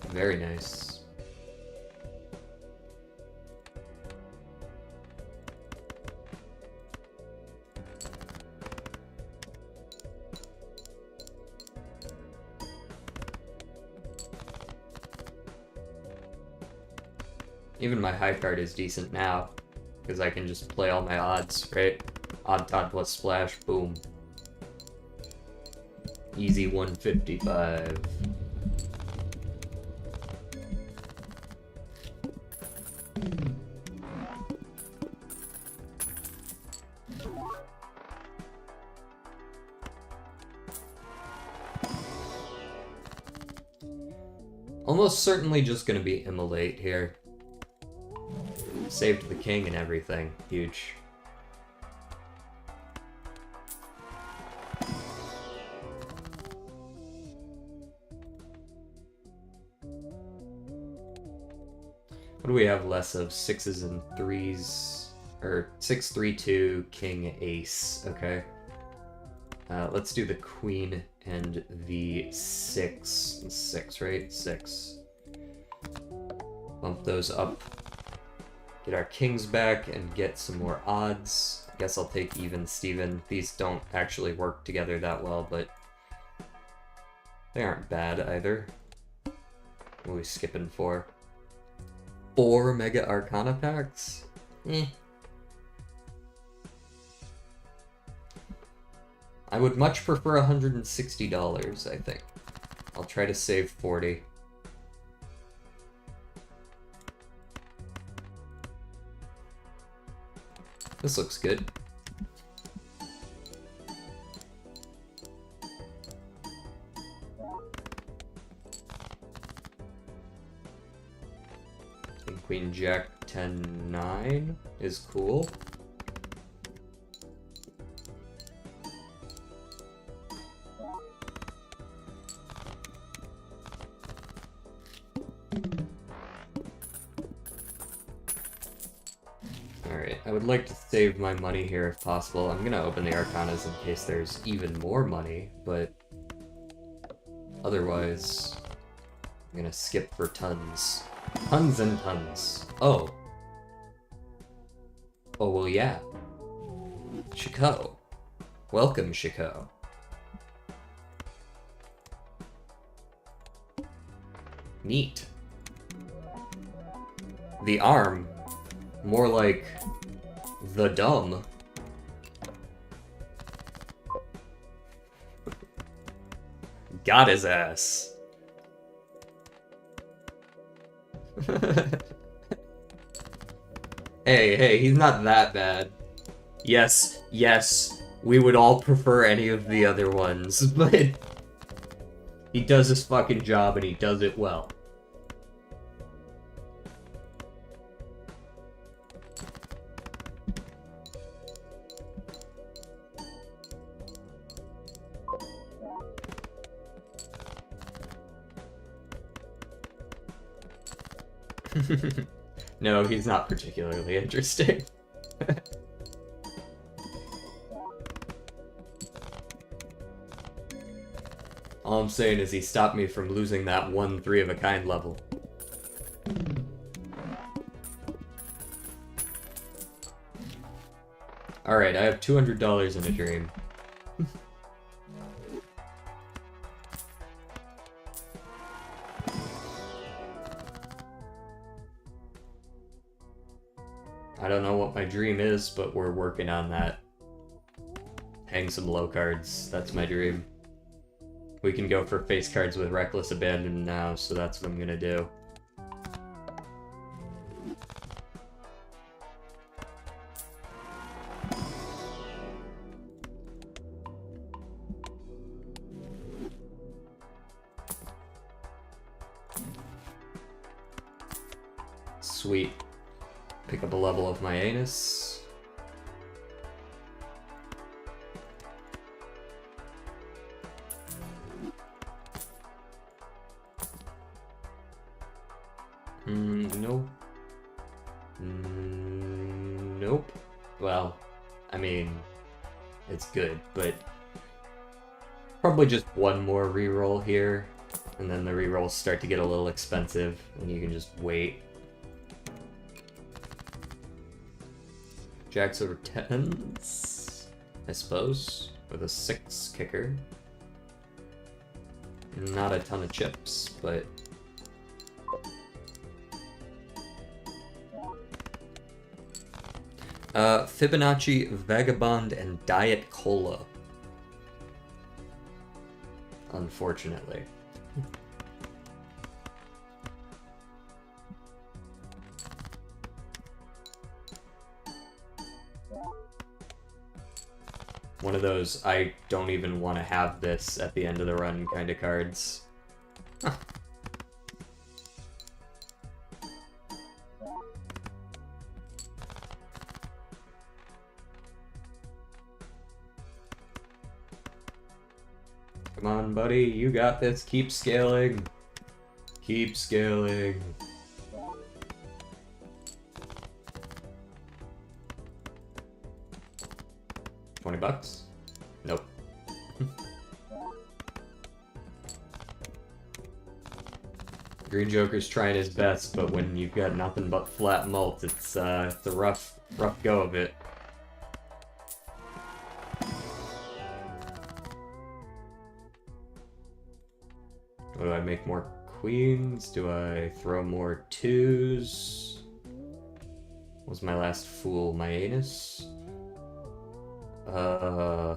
Very nice. Even my high card is decent now, because I can just play all my odds, right? Odd Todd plus splash, boom. Easy 155. Almost certainly just gonna be immolate here. Saved the king and everything. Huge. What do we have less of? 6s and 3s. Or 6, 3, 2, king, ace. Okay. Let's do the queen and the 6. 6, right? 6. Bump those up. Get our kings back and get some more odds. I guess I'll take even Steven. These don't actually work together that well, but they aren't bad either. What are we skipping for? 4 Mega Arcana packs? Eh. I would much prefer $160, I think. I'll try to save 40. This looks good. King, Queen, Jack, 10, 9 is cool. I would like to save my money here if possible. I'm gonna open the Arcanas in case there's even more money, but otherwise, I'm gonna skip for tons. Tons and tons. Oh. Oh, well, yeah. Chico. Welcome, Chico. Neat. The arm. More like the dumb. Got his ass. Hey, he's not that bad. Yes, we would all prefer any of the other ones, but he does his fucking job and he does it well. No, he's not particularly interesting. All I'm saying is he stopped me from losing that one 3-of-a-kind level. Alright, I have $200 in a dream. I don't know what my dream is, but we're working on that. Hang some low cards, that's my dream. We can go for face cards with Reckless Abandon now, so that's what I'm gonna do. Sweet. Pick up a level of my anus. Nope. Nope. Well, I mean, it's good, but probably just one more reroll here, and then the rerolls start to get a little expensive, and you can just wait. Jacks over 10s, I suppose, with a 6 kicker. Not a ton of chips, but Fibonacci, Vagabond, and Diet Cola. Unfortunately. One of those, I don't even want to have this at the end of the run kind of cards. Huh. Come on, buddy, you got this. Keep scaling. Keep scaling. $20? Nope. Green Joker's trying his best, but when you've got nothing but flat mult, it's a rough go of it. Do I make more queens? Do I throw more 2s? Was my last fool my anus? I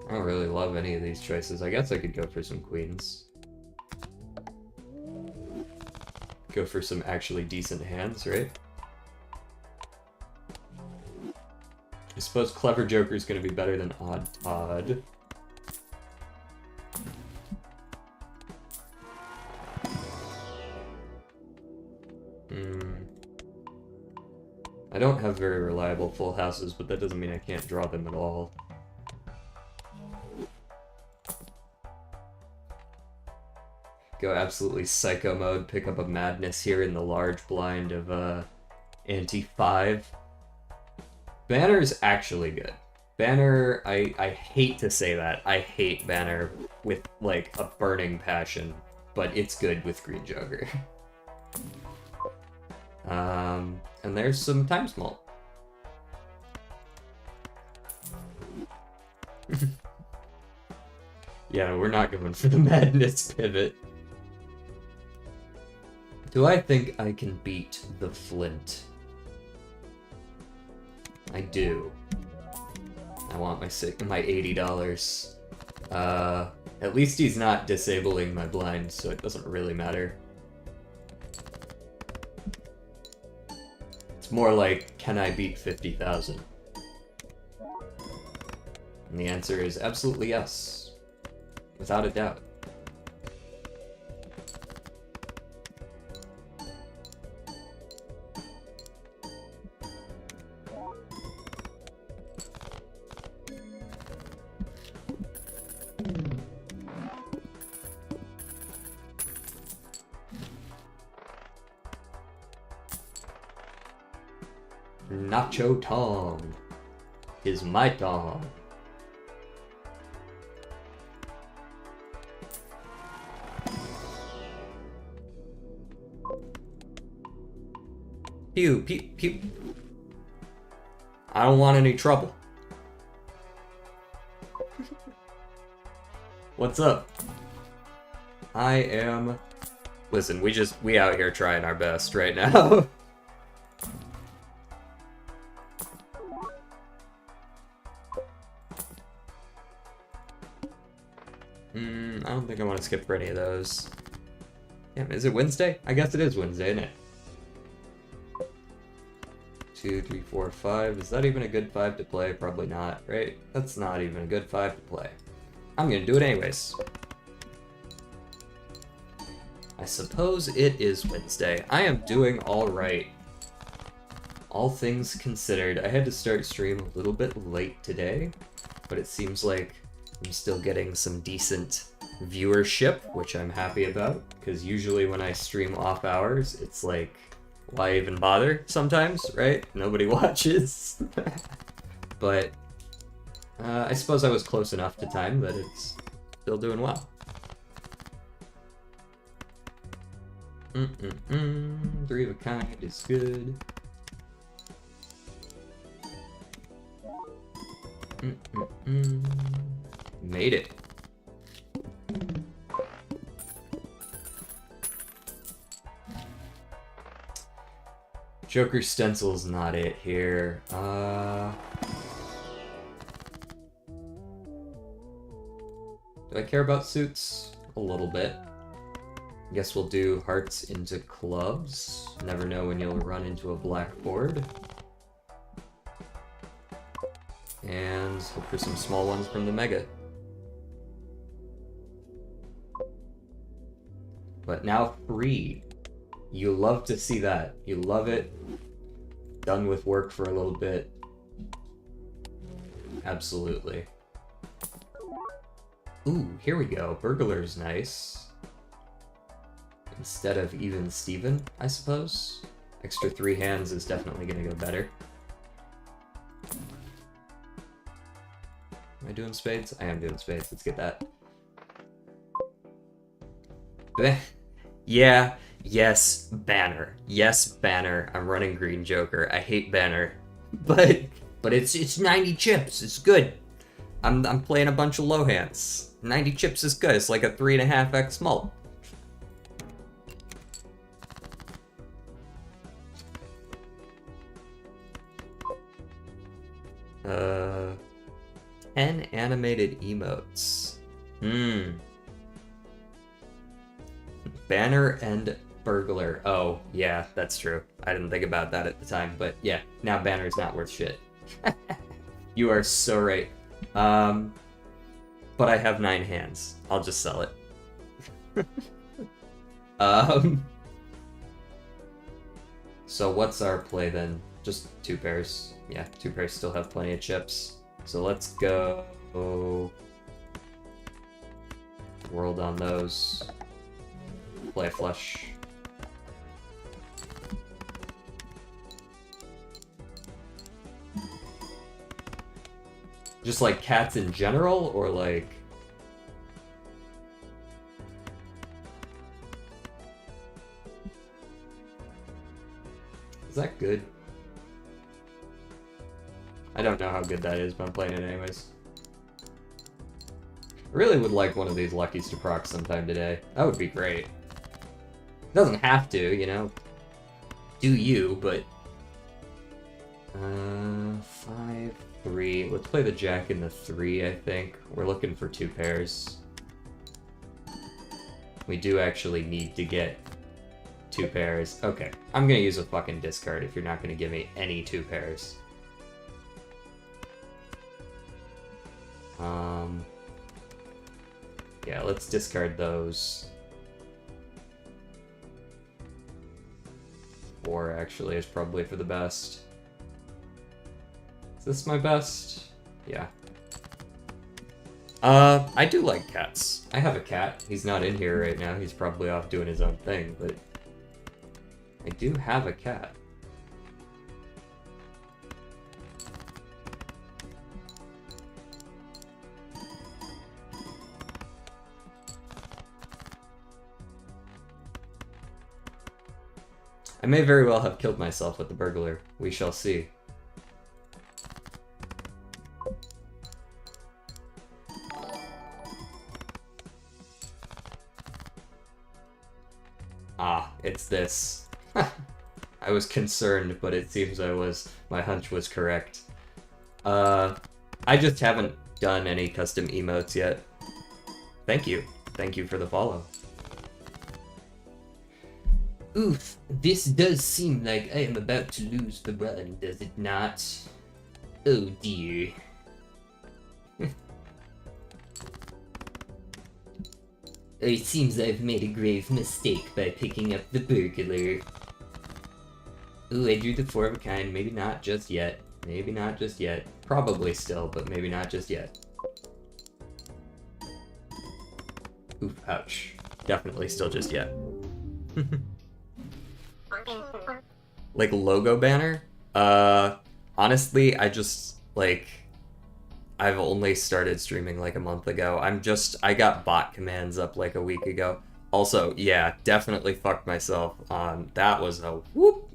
don't really love any of these choices. I guess I could go for some queens. Go for some actually decent hands, right? I suppose Clever Joker's gonna be better than Odd Todd. I don't have very reliable full houses, but that doesn't mean I can't draw them at all. Go absolutely psycho mode, pick up a madness here in the large blind of ante 5. Banner's actually good. Banner, I hate to say that. I hate Banner with, like, a burning passion, but it's good with Green Joker. And there's some time small. Yeah, we're not going for the madness pivot. Do I think I can beat the Flint? I do. I want my $80. At least he's not disabling my blind, so it doesn't really matter. It's more like, can I beat 50,000? And the answer is absolutely yes. Without a doubt. nacho tongue. Is my tongue. Pew, pew, pew. I don't want any trouble. What's up? I am... Listen, we out here trying our best right now. I don't think I want to skip for any of those. Damn, is it Wednesday? I guess it is Wednesday, isn't it? 2, 3, 4, 5. Is that even a good 5 to play? Probably not, right? That's not even a good 5 to play. I'm gonna do it anyways. I suppose it is Wednesday. I am doing alright. All things considered. I had to start stream a little bit late today, but it seems like I'm still getting some decent viewership, which I'm happy about, because usually when I stream off hours, it's like, why even bother sometimes, right? Nobody watches. But I suppose I was close enough to time that it's still doing well. Three of a kind is good. Made it. Joker stencil's not it here. Do I care about suits? A little bit. I guess we'll do hearts into clubs. Never know when you'll run into a black board. And look for some small ones from the Mega. But now free. You love to see that. You love it. Done with work for a little bit. Absolutely. Ooh, here we go. Burglar's nice. Instead of even Steven, I suppose. Extra 3 hands is definitely gonna go better. Am I doing spades? I am doing spades. Let's get that. Yeah. Yes, banner. Yes, banner. I'm running green Joker. I hate banner. But it's 90 chips. It's good. I'm playing a bunch of low hands. 90 chips is good. It's like a 3.5x mult. Uh 10 animated emotes. Banner and burglar. Oh, yeah, that's true. I didn't think about that at the time, but yeah, now banner's not worth shit. You are so right. But I have 9 hands. I'll just sell it. So what's our play then? Just 2 pairs. Yeah, 2 pairs still have plenty of chips. So let's go world on those. Play a flush. Just like cats in general, or like... Is that good? I don't know how good that is, but I'm playing it anyways. I really would like one of these luckies to proc sometime today. That would be great. It doesn't have to, you know. Do you, but... 5, 3. Let's play the jack in the 3, I think. We're looking for 2 pairs. We do actually need to get 2 pairs. Okay, I'm gonna use a fucking discard if you're not gonna give me any 2 pairs. Yeah, let's discard those. 4 actually is probably for the best. Is this my best? Yeah. I do like cats. I have a cat. He's not in here right now. He's probably off doing his own thing, but I do have a cat. I may very well have killed myself with the burglar. We shall see. Ah, it's this. I was concerned, but it seems my hunch was correct. I just haven't done any custom emotes yet. Thank you. Thank you for the follow. Oof, this does seem like I am about to lose the run, does it not? Oh dear. It seems I've made a grave mistake by picking up the burglar. Ooh, I drew the 4 of a kind. Maybe not just yet. Maybe not just yet. Probably still, but maybe not just yet. Oof, ouch. Definitely still just yet. Like logo banner? Honestly, I've only started streaming like a month ago. I got bot commands up like a week ago. Also, yeah, definitely fucked myself on, that was a whoop.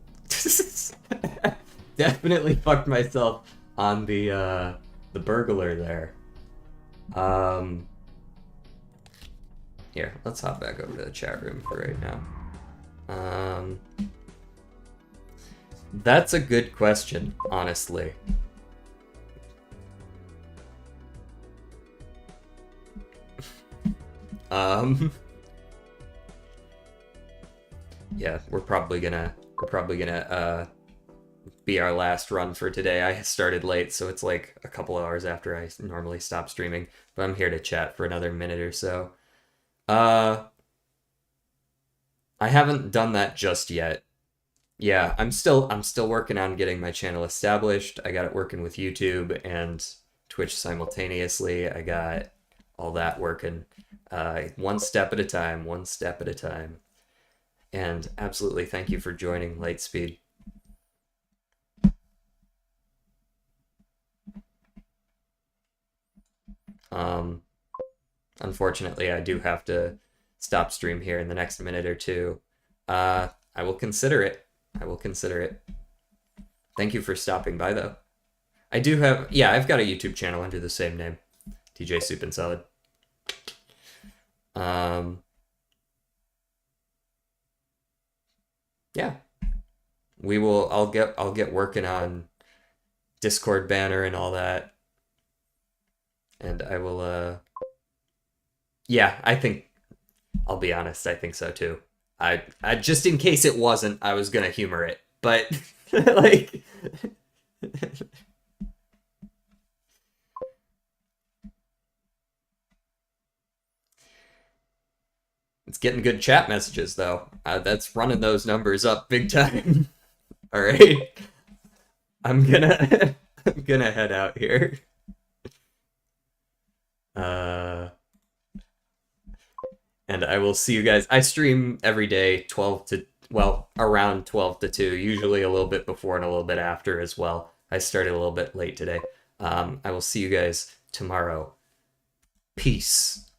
Definitely fucked myself on the burglar there. Here, let's hop back over to the chat room for right now. That's a good question, honestly. Yeah, we're probably gonna be our last run for today. I started late, so it's like a couple hours after I normally stop streaming, but I'm here to chat for another minute or so. I haven't done that just yet. Yeah, I'm still working on getting my channel established. I got it working with YouTube and Twitch simultaneously. I got all that working. One step at a time, one step at a time. And absolutely thank you for joining Lightspeed. Unfortunately, I do have to stop stream here in the next minute or two. I will consider it. I will consider it. Thank you for stopping by, though. I do have, yeah, I've got a YouTube channel under the same name, TJ Soup and Salad. Yeah, I'll get working on Discord banner and all that, and I will. Yeah, I think, I'll be honest, I think so too. I just in case it wasn't, I was gonna humor it, but like. It's getting good chat messages though. That's running those numbers up big time. All right, I'm gonna I'm gonna head out here. And I will see you guys. I stream every day, 12 to, well, around 12 to 2, usually a little bit before and a little bit after as well. I started a little bit late today. I will see you guys tomorrow. Peace.